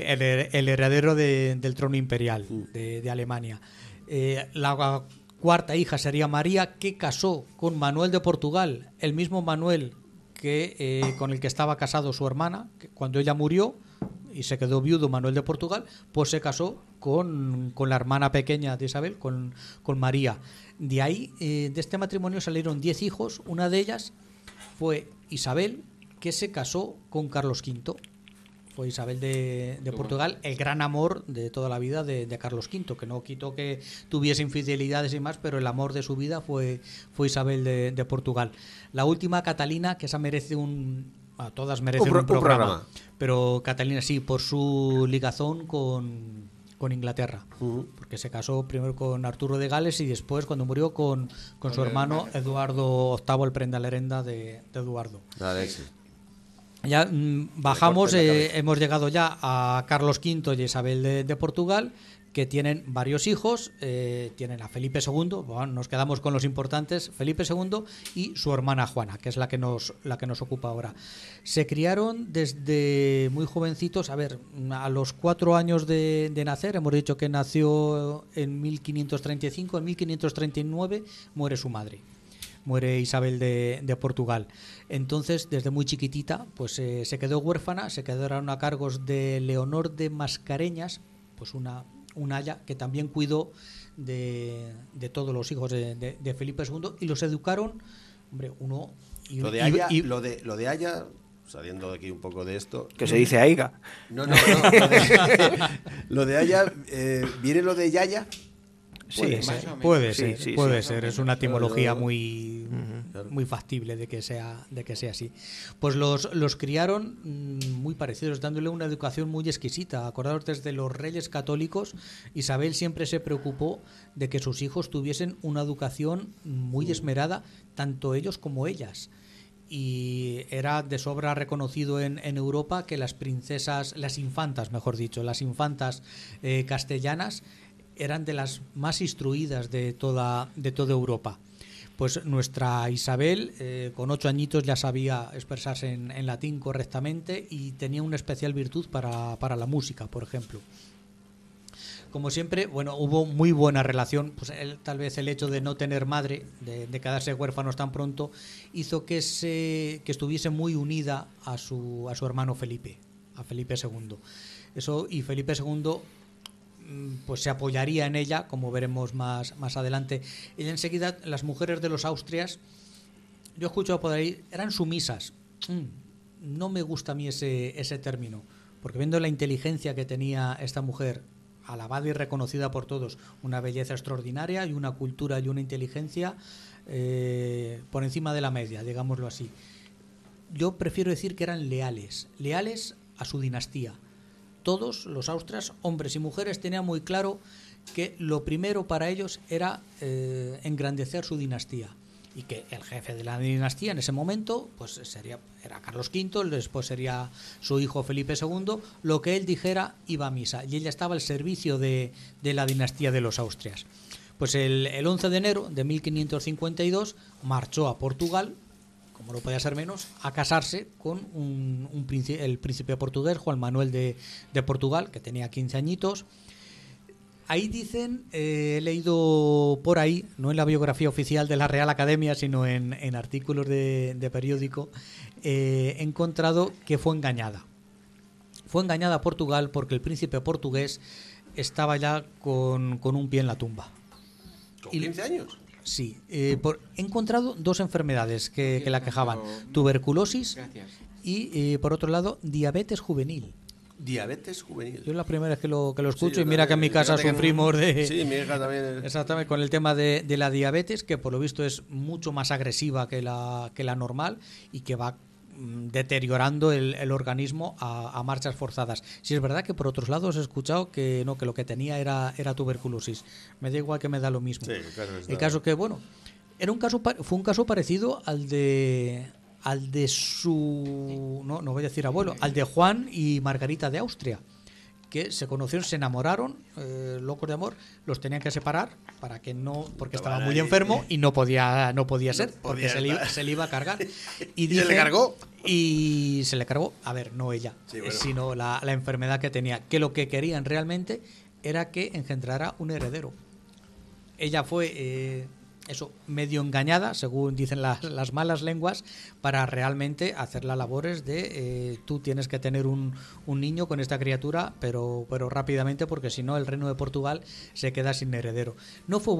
heredero del trono imperial de Alemania. La cuarta hija sería María, que casó con Manuel de Portugal, el mismo Manuel con el que estaba casado su hermana, que cuando ella murió y se quedó viudo Manuel de Portugal, pues se casó con la hermana pequeña de Isabel, con María. De ahí, de este matrimonio salieron 10 hijos. Una de ellas fue Isabel, que se casó con Carlos V. Fue Isabel de Portugal, el gran amor de toda la vida de Carlos V, que no quitó que tuviese infidelidades y más, pero el amor de su vida fue Isabel de Portugal. La última, Catalina, que esa merece todas merecen un programa, pero Catalina sí, por su ligazón con Inglaterra, porque se casó primero con Arturo de Gales y después, cuando murió, con su hermano Eduardo VIII, el prendalerenda de Eduardo. Vale, sí. Ya bajamos, hemos llegado ya a Carlos V y Isabel de Portugal, que tienen varios hijos. Tienen a Felipe II, bueno, nos quedamos con los importantes, Felipe II y su hermana Juana, que es la que nos ocupa ahora. Se criaron desde muy jovencitos, a los 4 años de nacer. Hemos dicho que nació en 1535, en 1539 muere su madre. Muere Isabel de Portugal. Entonces, desde muy chiquitita, pues se quedó huérfana, se quedaron a cargos de Leonor de Mascareñas, pues una aya que también cuidó de todos los hijos de Felipe II, y los educaron, hombre, uno... Lo de Aya, saliendo de aquí un poco de esto... Que se dice Aiga. No. Lo de Aya, ¿viene lo de Yaya? Puede ser. Es una etimología Claro. muy factible de que sea así. Pues los criaron muy parecidos, dándole una educación muy exquisita. Acordaros, desde los Reyes Católicos, Isabel siempre se preocupó de que sus hijos tuviesen una educación muy esmerada, tanto ellos como ellas. Y era de sobra reconocido en Europa que las infantas castellanas eran de las más instruidas de toda Europa. Pues nuestra Isabel, con 8 añitos, ya sabía expresarse en latín correctamente y tenía una especial virtud para la música, por ejemplo. Como siempre, bueno, hubo muy buena relación. Pues tal vez el hecho de no tener madre, de quedarse huérfanos tan pronto, hizo que estuviese muy unida a su hermano Felipe, a Felipe II. Eso, y Felipe II pues se apoyaría en ella, como veremos más adelante. Y enseguida, las mujeres de los Austrias, yo he escuchado por ahí, eran sumisas. No me gusta a mí ese término, porque viendo la inteligencia que tenía esta mujer, alabada y reconocida por todos, una belleza extraordinaria y una cultura y una inteligencia por encima de la media, digámoslo así. Yo prefiero decir que eran leales a su dinastía. Todos los austrias, hombres y mujeres, tenían muy claro que lo primero para ellos era engrandecer su dinastía, y que el jefe de la dinastía en ese momento pues era Carlos V, después sería su hijo Felipe II. Lo que él dijera iba a misa, y ella estaba al servicio de la dinastía de los Austrias. Pues el 11 de enero de 1552 marchó a Portugal, como no podía ser menos, a casarse con el príncipe portugués Juan Manuel de Portugal, que tenía 15 añitos. Ahí dicen, he leído por ahí, no en la biografía oficial de la Real Academia, sino en artículos de periódico, he encontrado que fue engañada. fue engañada a Portugal porque el príncipe portugués estaba ya con un pie en la tumba. ¿Con 15 años? Sí, he encontrado dos enfermedades que la quejaban: tuberculosis y, por otro lado, diabetes juvenil. Diabetes juvenil. Yo es la primera vez que lo escucho, Sí, y mira que en mi casa sufrimos de... Sí, mi hija también. Exactamente, con el tema de la diabetes, que por lo visto es mucho más agresiva que la normal y que va deteriorando el organismo a marchas forzadas. Sí, es verdad que por otros lados he escuchado que no, que lo que tenía era tuberculosis. Me da igual, que me da lo mismo. Sí, el caso que, bueno, fue un caso parecido al de su, no voy a decir abuelo, al de Juan y Margarita de Austria, que se conocieron, se enamoraron, locos de amor, los tenían que separar para que no, porque estaba muy enfermo y no podía ser, porque se le iba a cargar. ¿Y se le cargó? Y se le cargó, a ver, no ella, Sí, bueno. sino la enfermedad que tenía, que lo que querían realmente era que engendrara un heredero. Ella fue... medio engañada, según dicen las malas lenguas, para realmente hacer las labores de tú tienes que tener un niño con esta criatura, pero rápidamente, porque si no el reino de Portugal se queda sin heredero. No fue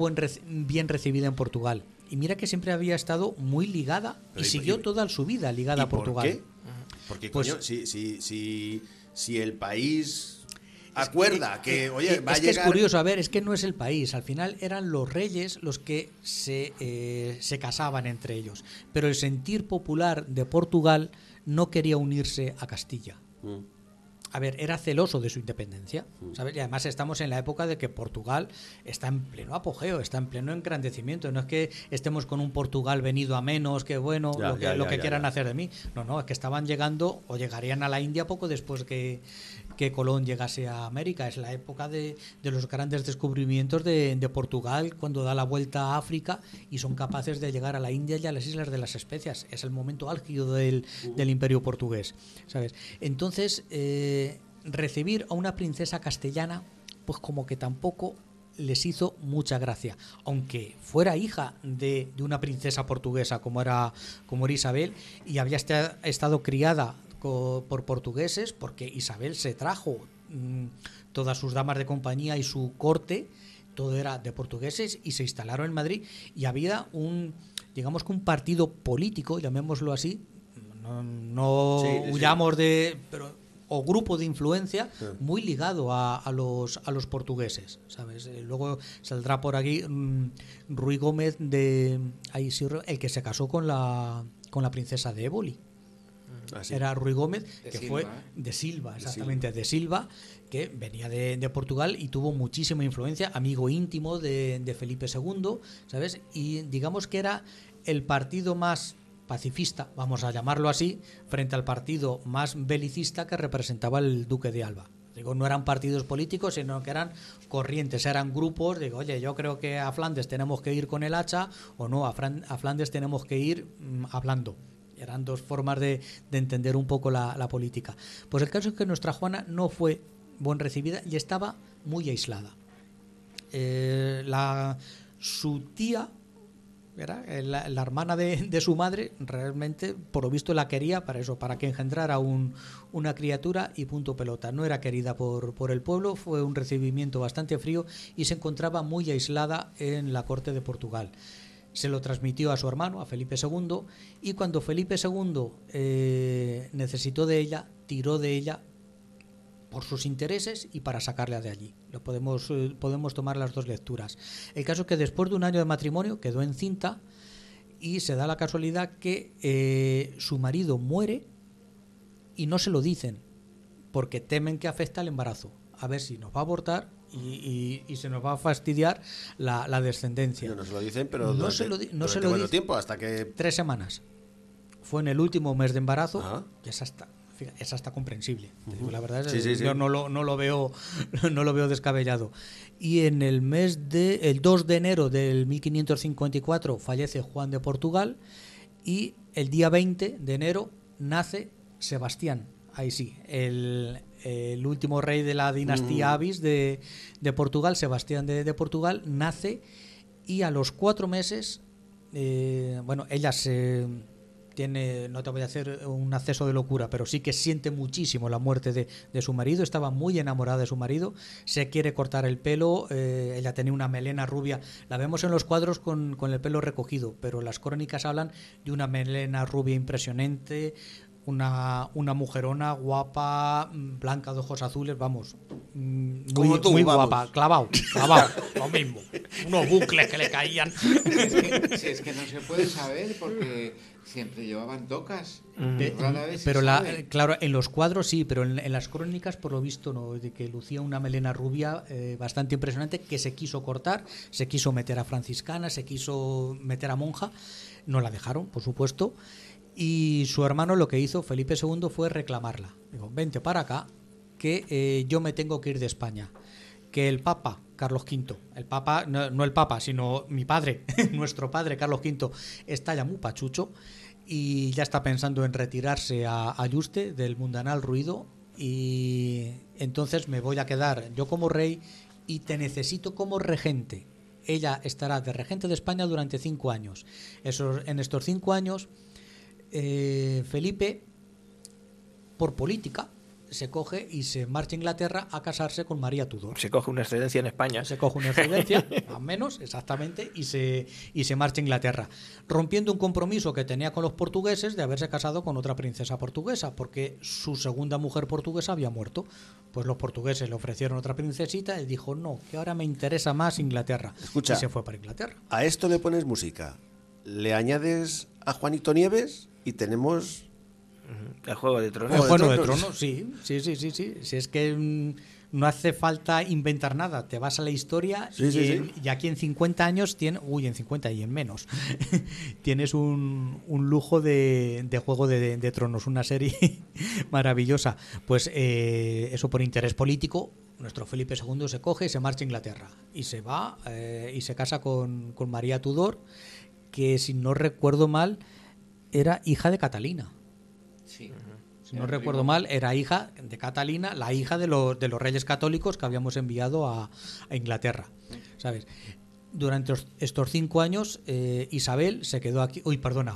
bien recibida en Portugal, y mira que siempre había estado muy ligada, y siguió toda su vida ligada a Portugal. ¿Por qué? Porque, Pues, coño, si el país... acuerda que, oye, va a que llegar... es curioso, a ver, es que no es el país, al final eran los reyes los que se casaban entre ellos, pero el sentir popular de Portugal no quería unirse a Castilla. A ver, era celoso de su independencia, ¿sabes? Y además estamos en la época de que Portugal está en pleno apogeo, está en pleno engrandecimiento. No es que estemos con un Portugal venido a menos, que bueno, lo que quieran hacer de mí. No, es que estaban llegando o llegarían a la India poco después que Colón llegase a América. Es la época de los grandes descubrimientos de Portugal, cuando da la vuelta a África y son capaces de llegar a la India y a las Islas de las Especias. Es el momento álgido del Imperio portugués, ¿sabes? Entonces, recibir a una princesa castellana, pues como que tampoco les hizo mucha gracia, aunque fuera hija de una princesa portuguesa como era Isabel, y había estado criada por portugueses, porque Isabel se trajo todas sus damas de compañía y su corte, todo era de portugueses, y se instalaron en Madrid, y había digamos que un partido político, llamémoslo así, no huyamos de... o grupo de influencia muy ligado a los portugueses, ¿sabes? Luego saldrá por aquí Ruy Gómez el que se casó con la princesa de Éboli. Era Ruy Gómez, fue de Silva, exactamente, de Silva, que venía de Portugal y tuvo muchísima influencia, amigo íntimo de Felipe II, ¿sabes? Y digamos que era el partido más pacifista, vamos a llamarlo así, frente al partido más belicista que representaba el duque de Alba. Digo, no eran partidos políticos, sino que eran corrientes, eran grupos. Digo, oye, yo creo que a Flandes tenemos que ir con el hacha, o no, a Flandes tenemos que ir hablando. Eran dos formas de entender un poco la política. Pues el caso es que nuestra Juana no fue bien recibida y estaba muy aislada. Su tía, era la hermana de su madre, realmente por lo visto la quería para eso, para que engendrara una criatura, y punto pelota. No era querida por el pueblo, fue un recibimiento bastante frío y se encontraba muy aislada en la corte de Portugal. Se lo transmitió a su hermano, a Felipe II, y cuando Felipe II necesitó de ella, tiró de ella por sus intereses y para sacarla de allí. Podemos tomar las dos lecturas. El caso es que después de un año de matrimonio quedó encinta, y se da la casualidad que su marido muere y no se lo dicen, porque temen que afecte al embarazo. A ver si nos va a abortar y se nos va a fastidiar la descendencia. No se lo dicen, pero no se lo dicen tiempo, hasta que... 3 semanas. Fue en el último mes de embarazo. Ajá. Y es hasta comprensible. La verdad es sí. yo no lo veo descabellado. Y en el 2 de enero del 1554 fallece Juan de Portugal, y el día 20 de enero nace Sebastián. Ahí sí, el último rey de la dinastía Avis de Portugal, Sebastián de Portugal, nace, y a los 4 meses, ella tiene, no te voy a hacer un acceso de locura, pero sí que siente muchísimo la muerte de su marido, estaba muy enamorada de su marido, se quiere cortar el pelo, ella tenía una melena rubia, la vemos en los cuadros con el pelo recogido, pero las crónicas hablan de una melena rubia impresionante, una mujerona guapa, blanca de ojos azules, vamos, muy, tú, muy vamos. guapa, clavado, lo mismo, unos bucles que le caían. Si es que no se puede saber porque siempre llevaban tocas. Rara vez se Pero sabe. claro, en los cuadros sí, pero en las crónicas por lo visto no, de que lucía una melena rubia bastante impresionante que se quiso cortar, se quiso meter a franciscana, se quiso meter a monja, no la dejaron, por supuesto, y su hermano lo que hizo, Felipe II, fue reclamarla. Digo, vente para acá, que yo me tengo que ir de España. Que el Papa, Carlos V, el Papa, no el Papa, sino mi padre, nuestro padre, Carlos V, está ya muy pachucho y ya está pensando en retirarse a Yuste del mundanal ruido, y entonces me voy a quedar yo como rey y te necesito como regente. Ella estará de regente de España durante 5 años. En estos 5 años, Felipe, por política, se coge y se marcha a Inglaterra a casarse con María Tudor. Se coge una excedencia en España. Se coge una excedencia, más o menos, exactamente, y se marcha a Inglaterra, rompiendo un compromiso que tenía con los portugueses de haberse casado con otra princesa portuguesa, porque su segunda mujer portuguesa había muerto. Pues los portugueses le ofrecieron otra princesita y dijo, no, que ahora me interesa más Inglaterra. Escucha, y se fue para Inglaterra. A esto le pones música, le añades a Juanito Nieves y tenemos... El Juego de Tronos. El Juego de Tronos, sí. Si es que no hace falta inventar nada, te vas a la historia y aquí en 50 años en 50 y en menos tienes un lujo de Juego de Tronos, una serie maravillosa. Pues eso, por interés político, nuestro Felipe II se coge y se marcha a Inglaterra y se va y se casa con María Tudor, que si no recuerdo mal era hija de Catalina. Sí. Si no recuerdo mal, era hija de Catalina, la hija de los reyes católicos que habíamos enviado a Inglaterra, ¿sabes? Durante estos 5 años, Isabel se quedó aquí,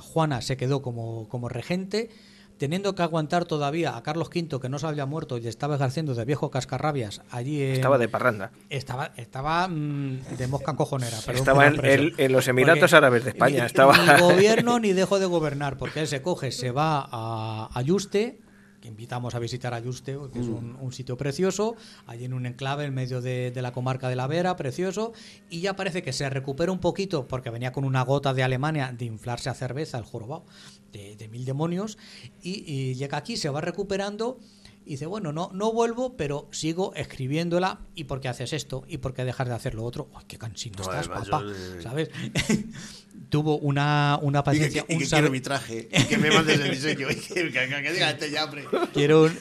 Juana se quedó como regente, teniendo que aguantar todavía a Carlos V, que no se había muerto y estaba ejerciendo de viejo cascarrabias allí. Estaba de parranda. Estaba de mosca cojonera. Estaba en los Emiratos Árabes de España. Ni gobierno ni dejó de gobernar, porque él se coge, se va a Yuste, que invitamos a visitar a Yuste, que es un sitio precioso, allí en un enclave en medio de la comarca de la Vera, precioso, y ya parece que se recupera un poquito, porque venía con una gota de Alemania de inflarse a cerveza, el jorobado, de 1000 demonios, y llega aquí, se va recuperando, y dice, bueno, no vuelvo, pero sigo escribiéndola. ¿Y por qué haces esto? ¿Y por qué dejas de hacer lo otro? ¡Ay, qué cansino estás, papá! ¿Sabes? Tuvo una paciencia... Y que quiero mi traje, y que me mandes el diseño, y que diga este ya, hombre.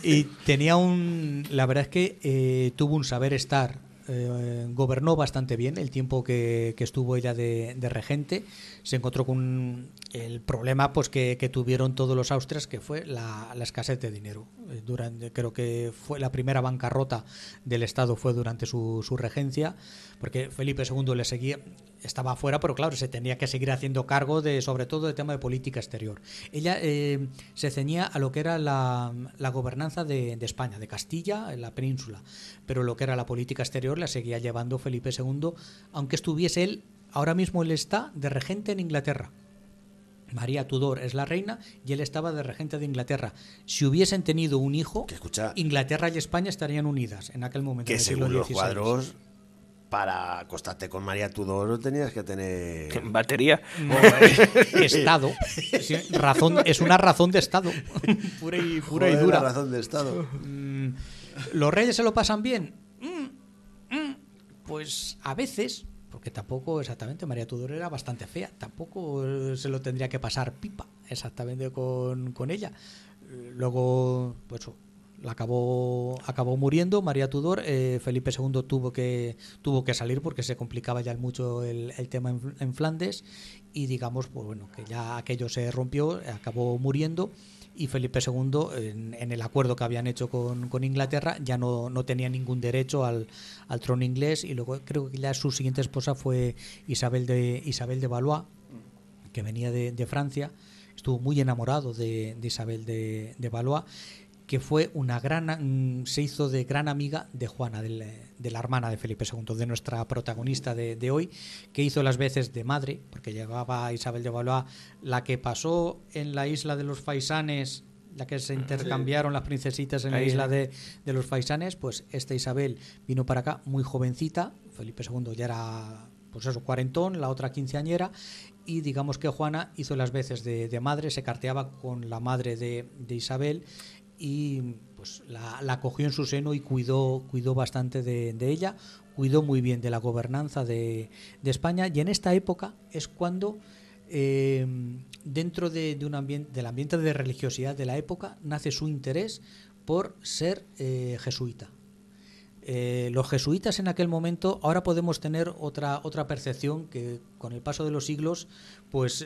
Y tenía la verdad es que tuvo un saber estar, gobernó bastante bien el tiempo que estuvo ella de regente. Se encontró con el problema pues que tuvieron todos los austrias, que fue la escasez de dinero. Creo que fue la primera bancarrota del Estado fue durante su regencia, porque Felipe II estaba afuera, pero claro, se tenía que seguir haciendo cargo sobre todo del tema de política exterior. Ella se ceñía a lo que era la gobernanza de España, de Castilla, en la península, pero lo que era la política exterior la seguía llevando Felipe II, aunque estuviese él, ahora mismo él está de regente en Inglaterra. María Tudor es la reina y él estaba de regente de Inglaterra. Si hubiesen tenido un hijo, Inglaterra y España estarían unidas en aquel momento. Que según los cuadros, para acostarte con María Tudor tenías que tener... Batería. Estado. Es una razón de Estado. Pura y dura. Una razón de Estado. ¿Los reyes se lo pasan bien? Pues a veces... Porque tampoco exactamente, María Tudor era bastante fea, tampoco se lo tendría que pasar pipa exactamente con ella. Luego, pues la acabó muriendo María Tudor. Felipe II tuvo que salir porque se complicaba ya mucho el tema en Flandes, y digamos, pues bueno, que ya aquello se rompió, acabó muriendo. Y Felipe II, en el acuerdo que habían hecho con Inglaterra, ya no tenía ningún derecho al trono inglés. Y luego creo que ya su siguiente esposa fue Isabel de Valois, que venía de Francia, estuvo muy enamorado de Isabel de Valois, que fue se hizo de gran amiga de Juana, de la hermana de Felipe II, de nuestra protagonista de hoy, que hizo las veces de madre, porque llegaba Isabel de Valois, la que pasó en la isla de los Faisanes, la que se intercambiaron las princesitas en la isla de los Faisanes. Pues esta Isabel vino para acá muy jovencita, Felipe II ya era, pues eso, cuarentón, la otra quinceañera, y digamos que Juana hizo las veces de madre, se carteaba con la madre de Isabel, y pues la cogió en su seno y cuidó bastante de ella, cuidó muy bien de la gobernanza de España. Y en esta época es cuando dentro del ambiente de religiosidad de la época nace su interés por ser jesuita. Los jesuitas en aquel momento, ahora podemos tener otra percepción que con el paso de los siglos pues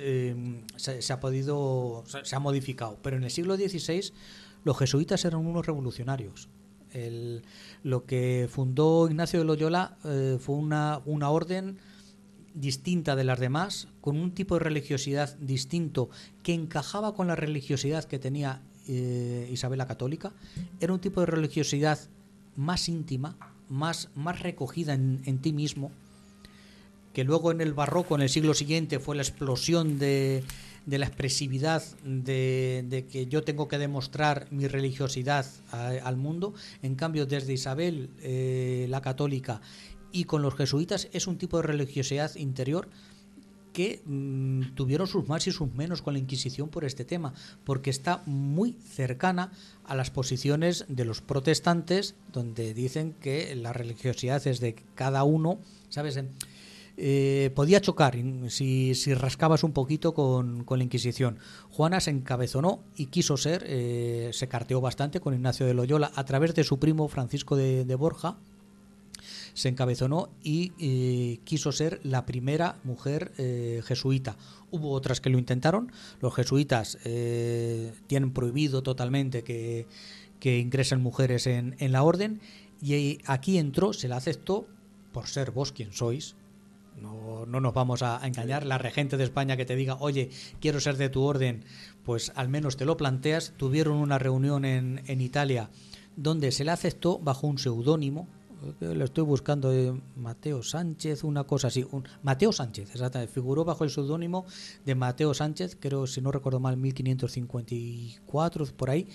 se ha modificado, pero en el siglo XVI los jesuitas eran unos revolucionarios. Lo que fundó Ignacio de Loyola fue una orden distinta de las demás, con un tipo de religiosidad distinto que encajaba con la religiosidad que tenía Isabel la Católica. Era un tipo de religiosidad más íntima, más recogida en ti mismo, que luego en el barroco, en el siglo siguiente, fue la explosión de la expresividad, de que yo tengo que demostrar mi religiosidad al mundo. En cambio, desde Isabel la Católica y con los jesuitas es un tipo de religiosidad interior que tuvieron sus más y sus menos con la Inquisición por este tema, porque está muy cercana a las posiciones de los protestantes, donde dicen que la religiosidad es de cada uno, ¿sabes? Podía chocar si rascabas un poquito con la Inquisición. Juana se encabezonó y quiso ser, se carteó bastante con Ignacio de Loyola a través de su primo Francisco de Borja. Se encabezonó y quiso ser la primera mujer jesuita. Hubo otras que lo intentaron. Los jesuitas tienen prohibido totalmente que ingresen mujeres en la orden, y aquí entró, se la aceptó por ser vos quien sois. No nos vamos a engañar. La regente de España que te diga, oye, quiero ser de tu orden, pues al menos te lo planteas. Tuvieron una reunión en Italia donde se la aceptó bajo un seudónimo. Lo estoy buscando, Mateo Sánchez, una cosa así. Mateo Sánchez, exactamente. Figuró bajo el seudónimo de Mateo Sánchez, creo, si no recuerdo mal, 1554, por ahí,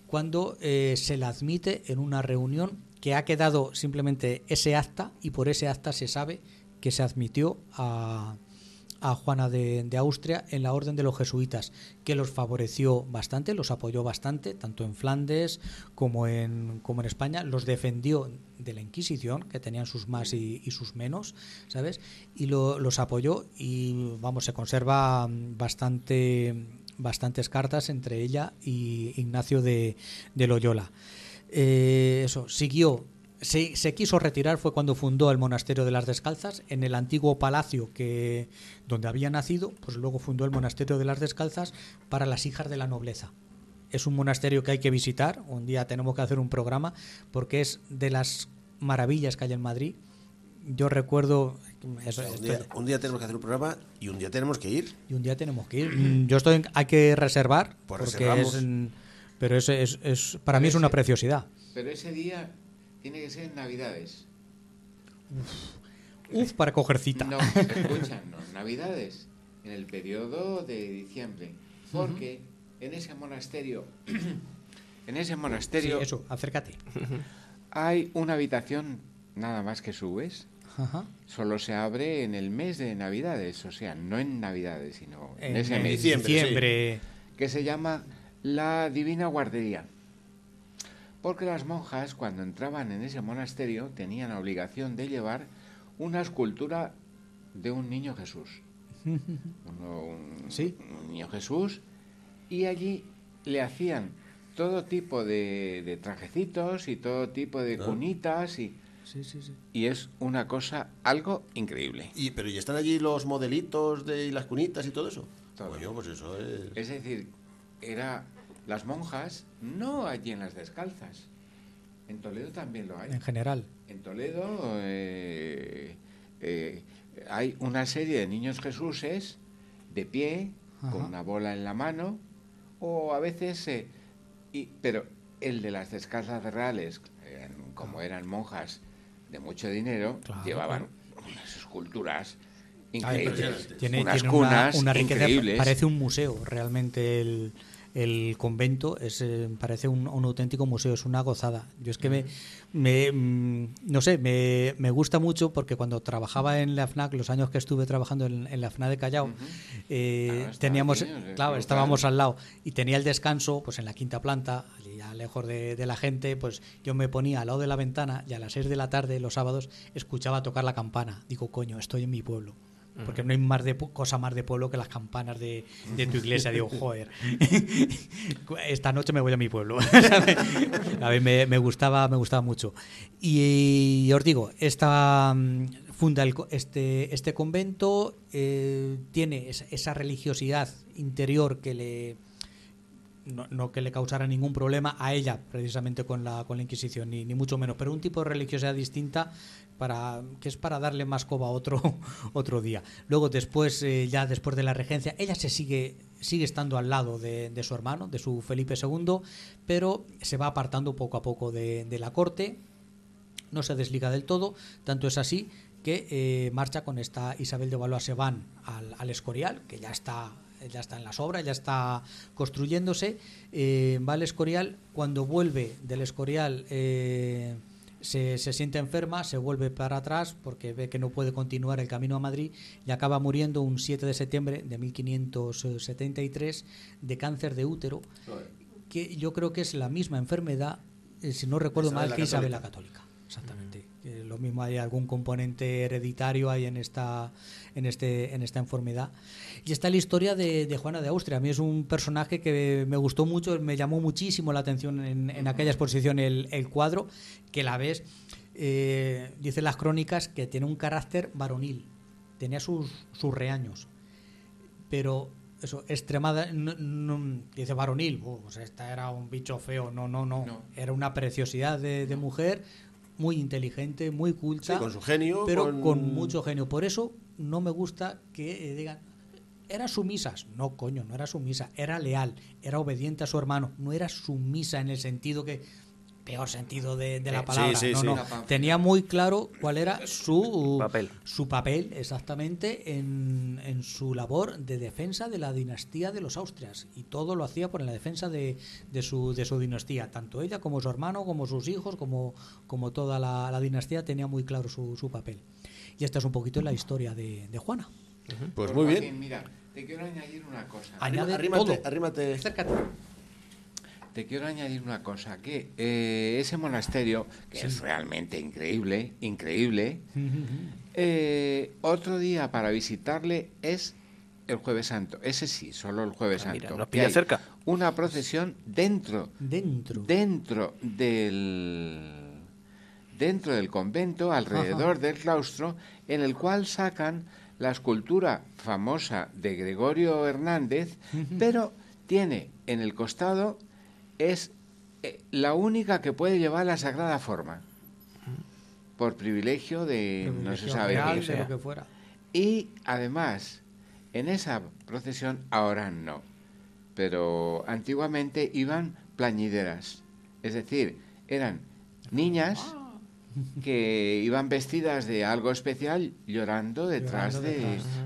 cuando se la admite en una reunión que ha quedado simplemente ese acta, y por ese acta se sabe que se admitió a Juana de Austria en la orden de los jesuitas, que los favoreció bastante, los apoyó bastante, tanto en Flandes como en España. Los defendió de la Inquisición, que tenían sus más y sus menos, ¿sabes? Y los apoyó, y vamos, se conserva bastantes cartas entre ella y Ignacio de Loyola. Eso siguió. Se quiso retirar, fue cuando fundó el monasterio de las Descalzas en el antiguo palacio donde había nacido. Pues luego fundó el monasterio de las Descalzas para las hijas de la nobleza. Es un monasterio que hay que visitar. Un día tenemos que hacer un programa, porque es de las maravillas que hay en Madrid. Yo recuerdo eso, un día tenemos que hacer un programa, y un día tenemos que ir. Hay que reservar, pues porque pero es para mí es una preciosidad. Pero ese día tiene que ser en Navidades. Para coger cita. No, escuchan, no, Navidades, en el periodo de diciembre, porque en ese monasterio, Sí, eso, acércate. Hay una habitación nada más que subes. Ajá. Solo se abre en el mes de Navidades, o sea, no en Navidades, sino en ese en mes. Diciembre. Sí. Que se llama la Divina Guardería. Porque las monjas, cuando entraban en ese monasterio, tenían la obligación de llevar una escultura de un niño Jesús. ¿Sí? Un niño Jesús, y allí le hacían todo tipo de trajecitos y todo tipo de cunitas, y es una cosa algo increíble. Pero ¿y están allí los modelitos y las cunitas y todo eso? Todo. Bueno, pues eso es... Es decir, las monjas, no allí en las Descalzas. En Toledo también lo hay. En general. En Toledo hay una serie de niños Jesuses de pie, con una bola en la mano, o a veces, pero el de las descalzas reales, como eran monjas de mucho dinero, Claro, llevaban unas esculturas Ay, increíbles, tiene unas una cunas riqueza, increíbles. parece un museo, realmente el convento parece un auténtico museo, es una gozada. Yo es que no sé, me gusta mucho porque cuando trabajaba en la FNAC, los años que estuve trabajando en la FNAC de Callao, teníamos, claro, estábamos al lado y tenía el descanso pues en la quinta planta, allí ya lejos de la gente, pues yo me ponía al lado de la ventana y a las 6 de la tarde los sábados escuchaba tocar la campana. Digo, coño, estoy en mi pueblo. Porque no hay cosa más de pueblo que las campanas de tu iglesia. Digo, joder, esta noche me voy a mi pueblo. A ver, me gustaba mucho. Y os digo, funda este convento, tiene esa religiosidad interior que no que le causara ningún problema a ella precisamente con la Inquisición, ni mucho menos, pero un tipo de religiosidad distinta que es para darle más coba a otro día. Luego después, ya después de la regencia, ella sigue estando al lado de su hermano, de su Felipe II, pero se va apartando poco a poco de la corte, no se desliga del todo, tanto es así que marcha con esta Isabel de Valois, se van al Escorial, que ya está en las obras, ya está construyéndose, va al Escorial. Cuando vuelve del Escorial se siente enferma, se vuelve para atrás porque ve que no puede continuar el camino a Madrid y acaba muriendo un 7 de septiembre de 1573 de cáncer de útero, que yo creo que es la misma enfermedad, si no recuerdo mal, que Isabel la Católica. Exactamente. Lo mismo, hay algún componente hereditario ahí en esta enfermedad. Y está la historia de Juana de Austria. A mí es un personaje que me gustó mucho, me llamó muchísimo la atención en aquella exposición el cuadro, que la ves, dicen las crónicas que tiene un carácter varonil, tenía sus reaños, pero eso, extremada, dice varonil, pues esta era un bicho feo, no. Era una preciosidad de mujer, muy inteligente, muy culta, sí, con su genio, pero con mucho genio. Por eso no me gusta que digan, era sumisa. No, coño, no era sumisa, era leal, era obediente a su hermano, no era sumisa en el sentido peor sentido de la palabra. Sí. Tenía muy claro cuál era su papel exactamente en su labor de defensa de la dinastía de los Austrias, y todo lo hacía por la defensa de su dinastía, tanto ella como su hermano, como sus hijos, como toda la dinastía tenía muy claro su papel. Y esta es un poquito la historia de Juana. Pues muy bien. Mira, te quiero añadir una cosa. Arrímate. Acércate. Te quiero añadir una cosa, que ese monasterio, que es realmente increíble, otro día para visitarle es el Jueves Santo. Ese sí, solo el Jueves Santo. Mira, nos pilla cerca. Una procesión dentro del convento, alrededor del claustro, en el cual sacan la escultura famosa de Gregorio Hernández, pero tiene en el costado, es la única que puede llevar la sagrada forma, por privilegio de no se sabe real, quién. de lo que fuera. Y además, en esa procesión, ahora no, pero antiguamente iban plañideras, es decir, eran niñas que iban vestidas de algo especial llorando detrás.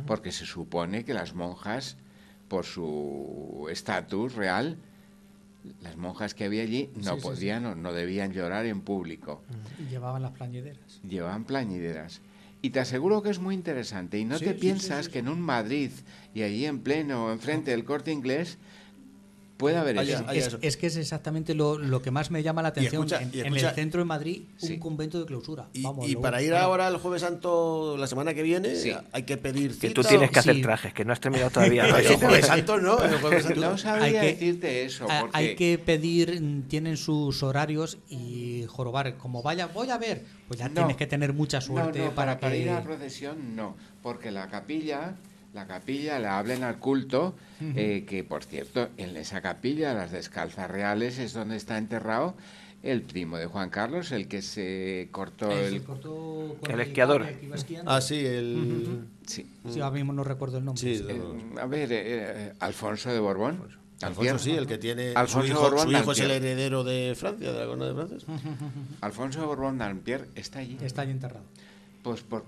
Porque se supone que las monjas, por su estatus real, las monjas que había allí no podían o no debían llorar en público. Y llevaban las plañideras. Llevaban plañideras. Y te aseguro que es muy interesante. Y no te piensas que en un Madrid y allí en pleno, enfrente del Corte Inglés, puede haber eso. Es que es exactamente lo que más me llama la atención. En el centro de Madrid, un convento de clausura. Y para ir ahora al Jueves Santo la semana que viene, hay que pedir cita. Que tú tienes que hacer trajes, que no has terminado todavía. ¿no? El Jueves Santo no. No sabría decirte eso. Porque hay que pedir, tienen sus horarios y jorobar. Como voy a ver, pues ya tienes que tener mucha suerte. Para ir a la procesión no, porque la capilla le hablen al culto, que por cierto, en esa capilla, las descalzas reales, es donde está enterrado el primo de Juan Carlos, el que se cortó Se cortó con el esquiador. cable que iba esquiando. Ah, sí, el... Sí. Sí, ahora mismo no recuerdo el nombre. Sí, A ver, Alfonso de Borbón. Alfonso, sí, el que tiene... Alfonso su hijo, Borbón su hijo es el Dampierre. heredero de Francia, de la corona de Francia. Alfonso de Borbón Dampierre está allí. Está allí enterrado. Pues por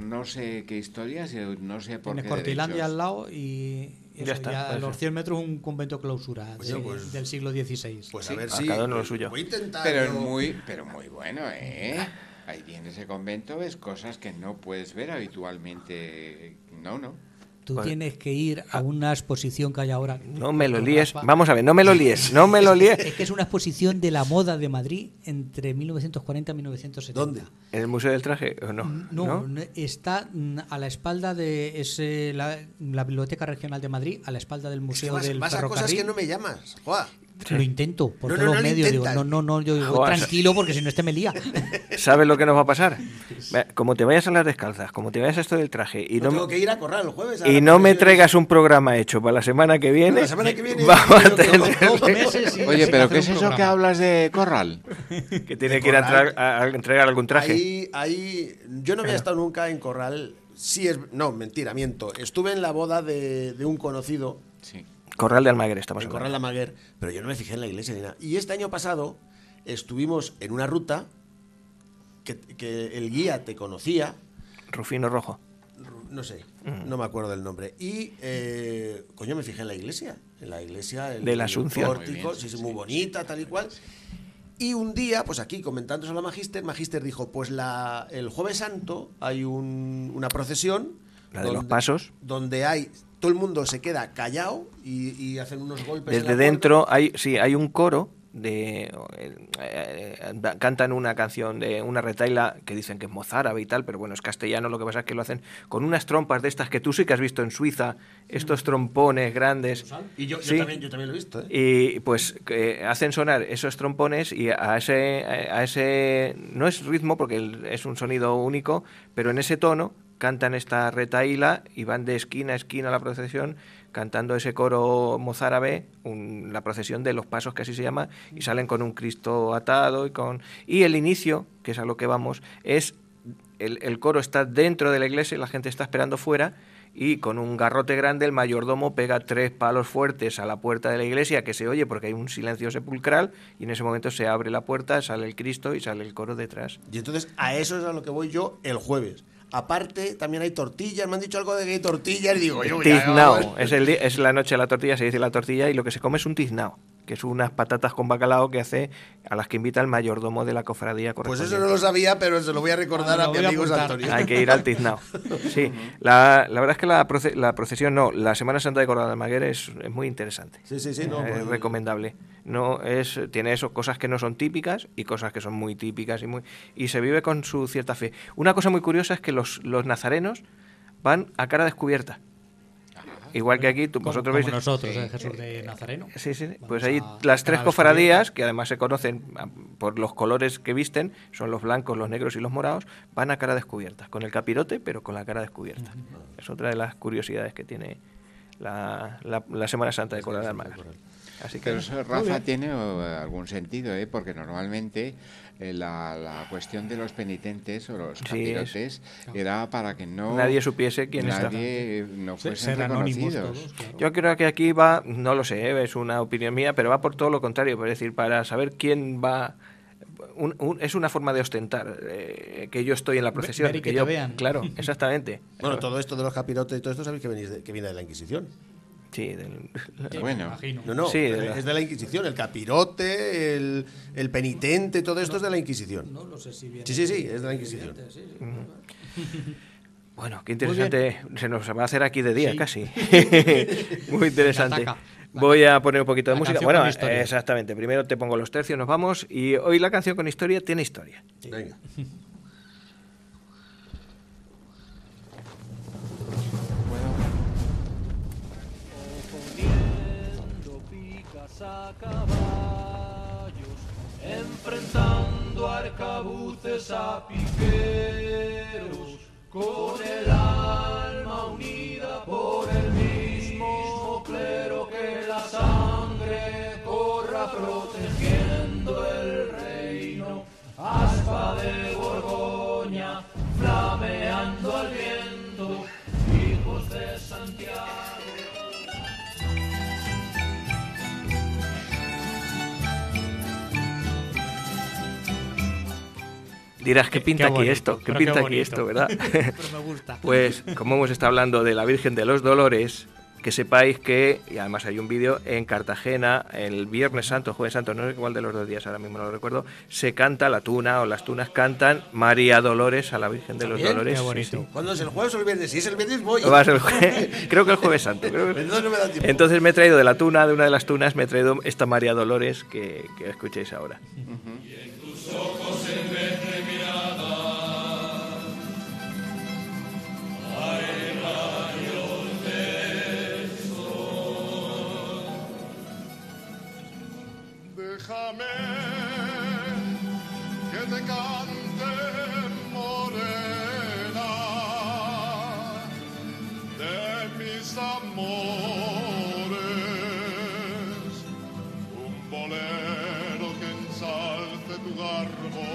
no sé qué historias, no sé por Tiene qué Cortilandia derechos. al lado y eso, Ya está, ya a pues los sí. 100 metros un convento clausura Oye, pues- del siglo XVI. Pues Sí, a ver a si... cada uno lo suyo. Voy a intentar... Pero es yo- muy bueno, ¿eh? Ahí viene ese convento, ves cosas que no puedes ver habitualmente. No. Tú Vale. tienes que ir a una exposición que hay ahora. No me lo con líes. Rafa. Vamos a ver, no me lo líes. No me lo líes. Es que es una exposición de la moda de Madrid entre 1940 y 1970. ¿Dónde? ¿En el Museo del Traje o no? No, está a la espalda de la Biblioteca Regional de Madrid, a la espalda del Es que Museo vas, del vas a cosas Ferrocarril. que no me llamas, Juan. Lo intento, por No, todos no, los no lo medios. Digo, intentas. no, yo digo, Joder. tranquilo, porque si no me lía. ¿Sabes lo que nos va a pasar? Como te vayas a las descalzas, como te vayas a esto del traje y No no, tengo que ir a Corral el jueves. a y la no me profesión. traigas un programa hecho para la semana que viene, La semana que viene... vamos a yo creo- tener 2 meses y Oye, sin pero hacer ¿qué es un eso programa. que hablas de Corral? que tiene que ir a, a entregar algún traje. Ahí, yo no había estado nunca en Corral. Sí es, no, mentira, miento. Estuve en la boda de un conocido, Sí. Corral de Almaguer estamos en hablando. Corral Lamaguer, pero yo no me fijé en la iglesia ni nada. Y este año pasado estuvimos en una ruta que el guía te conocía, Rufino Rojo. no sé, no me acuerdo del nombre. Y, coño, me fijé en la iglesia. En la iglesia. De la Asunción. Pórtico, Muy bien, sí, sí, muy sí, bonita, tal y cual. Y un día, pues aquí, comentándose a la Magister dijo, pues el Jueves Santo hay una procesión. La de los pasos. Donde hay... Todo el mundo se queda callado y hacen unos golpes. en la Desde puerta. dentro hay un coro de cantan una canción de una retaila que dicen que es mozárabe y tal, pero bueno, es castellano. Lo que pasa es que lo hacen con unas trompas de estas que tú sí que has visto en Suiza, estos trompones grandes. Y yo Sí. también lo he visto, ¿eh? Y pues hacen sonar esos trompones y a ese no es ritmo porque es un sonido único, pero en ese tono cantan esta retaíla y van de esquina a esquina la procesión cantando ese coro mozárabe, la procesión de los pasos, que así se llama, y salen con un Cristo atado y el inicio, que es a lo que vamos, es el coro está dentro de la iglesia y la gente está esperando fuera, y con un garrote grande el mayordomo pega 3 palos fuertes a la puerta de la iglesia, que se oye porque hay un silencio sepulcral, y en ese momento se abre la puerta, sale el Cristo y sale el coro detrás. Y entonces a eso es a lo que voy yo el jueves. Aparte, también hay tortillas. Me han dicho algo de que hay tortillas y digo yo... Tiznao, es la noche de la tortilla, se dice la tortilla, y lo que se come es un tiznao, que es unas patatas con bacalao que hace a las que invita el mayordomo de la cofradía Pues correspondiente. eso no lo sabía, pero se lo voy a recordar Ah, a lo mi voy a amigo apuntar. Antonio. Hay que ir al tiznao. Sí, la verdad es que la procesión no, la Semana Santa de Corral de Almaguer es muy interesante. Sí, no, Es pues- recomendable. Tiene eso, cosas que no son típicas y cosas que son muy típicas y se vive con su cierta fe. Una cosa muy curiosa es que los nazarenos van a cara descubierta. Igual que aquí, vosotros como veis... nosotros, Jesús de Nazareno. Sí. Vamos Pues ahí a las 3 cara cofradías, que además se conocen por los colores que visten, son los blancos, los negros y los morados, van a cara descubierta, con el capirote, pero con la cara descubierta. Es otra de las curiosidades que tiene la Semana Santa de Corral de Almaguer. Así que Pero eso, Rafa, tiene algún sentido, ¿eh? Porque normalmente la cuestión de los penitentes o los Sí, capirotes era para que no nadie supiese quién está. nadie no fuesen Ser anónimos reconocidos. todos, claro. Yo creo que aquí va, no lo sé, es una opinión mía, pero va por todo lo contrario, es decir, para saber quién va... es una forma de ostentar que yo estoy en la procesión. Ver y que te yo, vean. Claro, exactamente. Bueno, todo esto de los capirotes y todo esto sabéis que viene de la Inquisición. Sí, Bueno, Imagino. No, Sí, es de la Inquisición. El capirote, el penitente, todo esto es de la Inquisición. No lo sé si viene. Sí, es de la Inquisición. Sí. Bueno, qué interesante. Se nos va a hacer aquí de día Sí. casi. Muy interesante. Ataca. Voy a poner un poquito de La música. canción Bueno, con historia. exactamente. Primero te pongo los tercios, nos vamos. Y hoy la canción con historia tiene historia. Venga. Poniendo picas a caballos, enfrentando arcabuces a piqueros, con el alma unida por el mismo clero, que la sangre corra protegiendo el Dirás, ¿qué pinta aquí bonito, esto? ¿Qué pero pinta qué aquí bonito. esto, verdad? Pero me gusta. Pues, como hemos estado hablando de la Virgen de los Dolores, que sepáis que, y además hay un vídeo, en Cartagena, el Viernes Santo, Jueves Santo, no sé cuál de los 2 días, ahora mismo no lo recuerdo, se canta la tuna, o las tunas cantan María Dolores a la Virgen de los ¿También? Dolores. Qué bonito. Sí, sí. ¿Cuándo es el jueves o el viernes? Si es el viernes voy. Va a ser creo que el Jueves Santo. Entonces no me da tiempo. Entonces me he traído de la tuna, de una de las tunas, me he traído esta María Dolores que escuchéis ahora. Déjame que te cante, morena, de mis amores, un bolero que ensalce tu garbo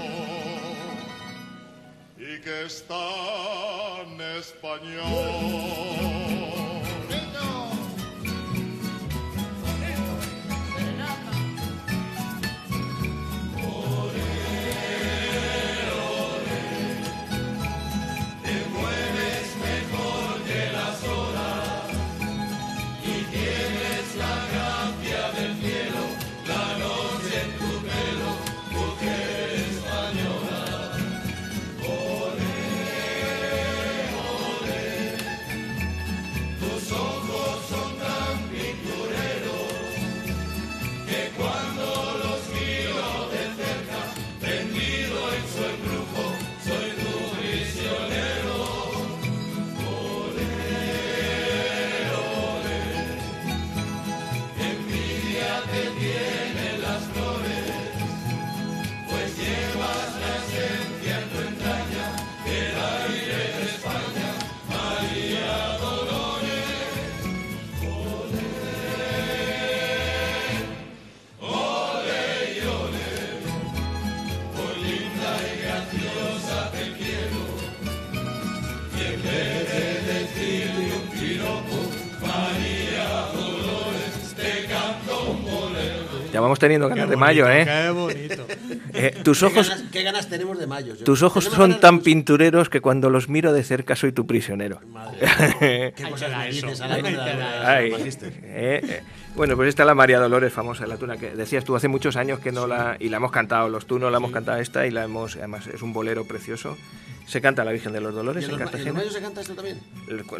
y que es tan español. Ya vamos teniendo ganas de mayo, ¿eh? Qué bonito. Tus ojos, ¿Qué ganas tenemos de mayo? tus ojos Tenemos son ganas tan de- pintureros que cuando los miro de cerca soy tu prisionero. Madre, qué Ahí cosas queda me eso. dices a la hora de Ahí queda la Ay, magíster. bueno, pues esta es la María Dolores, famosa, la tuna que decías tú hace muchos años que no la... Y la hemos cantado, los tunos la hemos cantado esta y la hemos... Además es un bolero precioso. Se canta la Virgen de los Dolores ¿Y en en los Cartagena. mayo se canta esto también?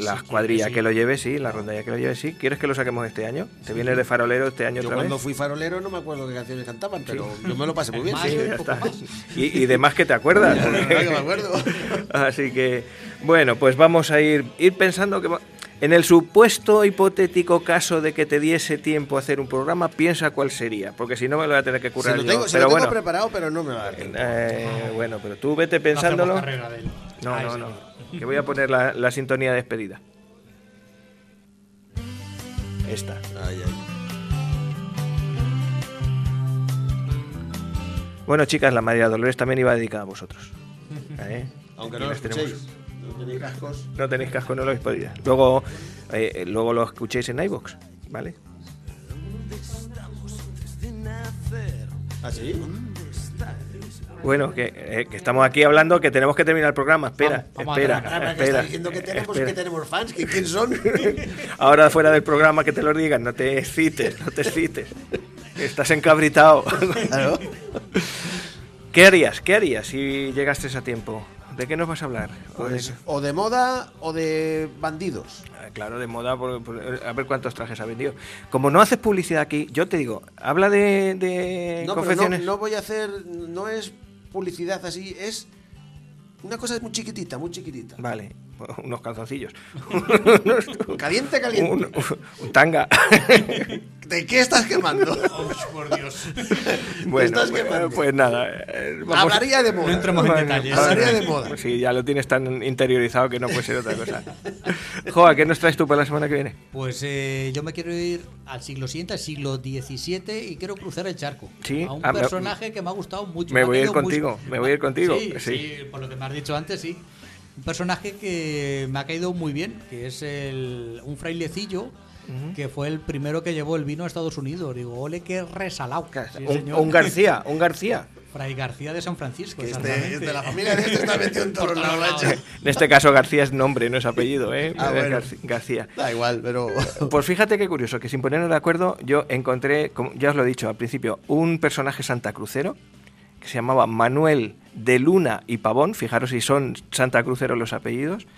La cuadrilla que lo lleve, sí, la rondalla que lo lleve, sí. ¿Quieres que lo saquemos este año? ¿Te vienes de farolero este año Yo otra cuando vez? fui farolero no me acuerdo qué canciones cantaban, pero yo me lo pasé muy bien. Mayo, Sí, Ya un poco está. más. Y de más que te acuerdas. Claro que me acuerdo. Así que, bueno, pues vamos a ir pensando que... En el supuesto hipotético caso de que te diese tiempo a hacer un programa, piensa cuál sería, porque si no me lo voy a tener que Se currar lo yo. tengo, se Pero lo tengo bueno, preparado, pero no me va a dar tiempo. bueno, pero tú vete No pensándolo. hacemos carrera de él. No, Ay, no, señor. no. Que voy a poner la sintonía de despedida. Esta. Ay, ay. Bueno, chicas, la María Dolores también iba dedicada a vosotros. Aunque Aquí no lo las tenemos. escuchéis. No tenéis cascos. No tenéis casco, no lo habéis podido. Luego lo escuchéis en iVoox, ¿vale? ¿Ah, sí? Bueno, que estamos aquí hablando que tenemos que terminar el programa. Espera, Vamos a espera, terminar. Ahora que está espera. diciendo que espera. tenemos fans, que quién son. Ahora fuera del programa que te lo digan, no te excites, no te excites. Estás encabritado. Claro. ¿Qué harías si llegases a tiempo? ¿De qué nos vas a hablar? Pues, o de moda o de bandidos. Claro, de moda, a ver cuántos trajes ha vendido. Como no haces publicidad aquí, yo te digo, habla de No, pero confecciones. no voy a hacer. No es publicidad así, es. Una cosa muy chiquitita, muy chiquitita. Vale, unos calzoncillos. Caliente, caliente. un tanga. ¿De qué estás quemando? Por Dios. Bueno, estás quemando. pues nada. Hablaría de moda. No entremos en detalles. Hablaría de moda. Pues sí, ya lo tienes tan interiorizado que no puede ser otra cosa. Joa, ¿qué nos traes tú para la semana que viene? Pues yo me quiero ir al siglo siguiente, al siglo XVII, y quiero cruzar el charco. Sí. A un Ah, personaje que me ha gustado mucho. me ha voy a ir caído contigo, me voy a ir contigo, Sí, sí. sí, por lo que me has dicho antes, sí. Un personaje que me ha caído muy bien, que es un frailecillo, que fue el primero que llevó el vino a Estados Unidos. Digo, ole, qué resalado. Sí, un, señor. un García, un García. Fray García de San Francisco. Que exactamente. de la familia de este está metido en todos lados, macho. En este caso García es nombre, no es apellido, ¿eh? Bueno. García. Da igual, pero... Pues fíjate qué curioso, que sin ponernos de acuerdo, yo encontré, como ya os lo he dicho al principio, un personaje santacrucero que se llamaba Manuel de Luna y Pavón, fijaros si son santacruceros los apellidos,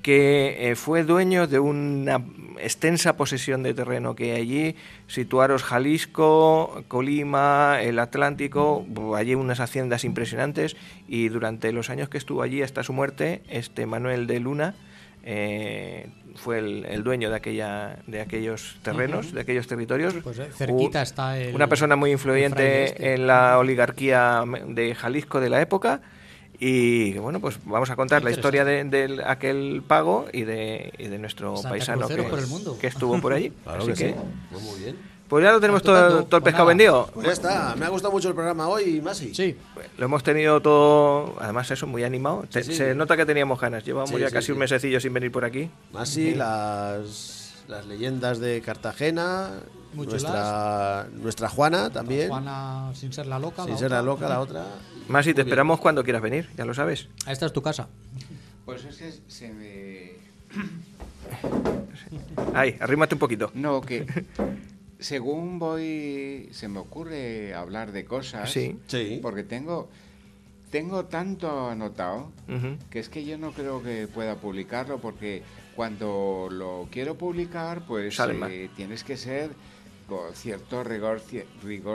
que fue dueño de una extensa posesión de terreno que hay allí, situaros Jalisco, Colima, el Atlántico, allí unas haciendas impresionantes, y durante los años que estuvo allí hasta su muerte, este Manuel de Luna fue el dueño de aquellos terrenos, de aquellos territorios. Pues cerquita está una persona muy influyente en la oligarquía de Jalisco de la época. Y bueno, pues vamos a contar la historia de aquel pago y de nuestro paisano por el mundo. que estuvo por allí. Claro Así que que sí. Muy bien. pues ya lo tenemos todo el pescado vendido. Pues ya está. Me ha gustado mucho el programa hoy, Masi. Sí. Lo hemos tenido todo, además eso, muy animado. Sí, sí. Se nota que teníamos ganas. Llevamos Sí, ya sí, casi un sí. mesecillo sin venir por aquí. Masi, las leyendas de Cartagena, Muy nuestra Juana también. Juana, sin ser la loca. Sin ser la loca, la otra. Masi, te Muy bien. esperamos cuando quieras venir, ya lo sabes. Esta es tu casa. Pues es que se me... Ahí, arrímate un poquito. No, que según voy, se me ocurre hablar de cosas, Sí. Sí. porque tengo tanto anotado Ujú. que es que yo no creo que pueda publicarlo, porque cuando lo quiero publicar, pues Sale mal. tienes que ser con cierto rigor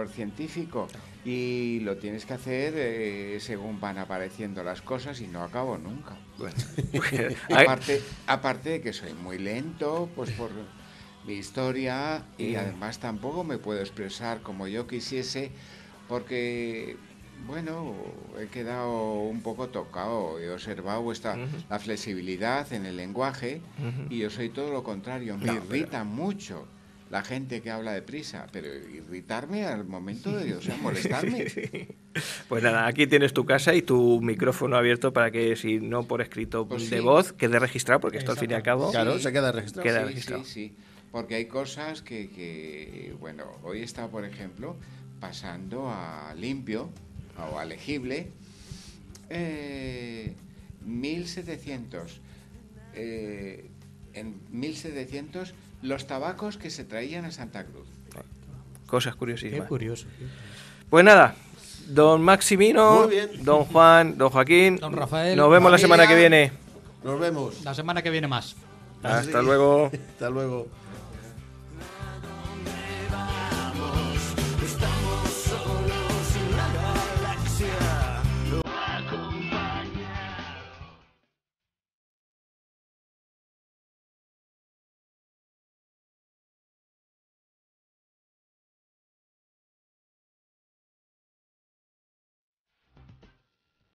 científico, y lo tienes que hacer según van apareciendo las cosas, y no acabo nunca. Bueno, Aparte de que soy muy lento, pues por mi historia, y además tampoco me puedo expresar como yo quisiese, porque, bueno, he quedado un poco tocado, he observado la flexibilidad en el lenguaje, y yo soy todo lo contrario, me irrita mucho la gente que habla deprisa, pero irritarme al momento de, o sea, molestarme. Pues nada, aquí tienes tu casa y tu micrófono abierto para que, si no por escrito Pues de sí. voz, quede registrado, porque esto al fin y al cabo... Claro, Sí. se queda registrado. Queda Sí, registrado. sí, porque hay cosas que, bueno, hoy he estado, por ejemplo, pasando a limpio o a legible 1700. En 1700 los tabacos que se traían a Santa Cruz. Cosas Qué curiosísimas. curioso. Pues nada, don Maximino, Muy bien. don Juan, don Joaquín, Don Rafael, nos vemos la familia. semana que viene. Nos vemos. La semana que viene más. Hasta luego. Hasta luego.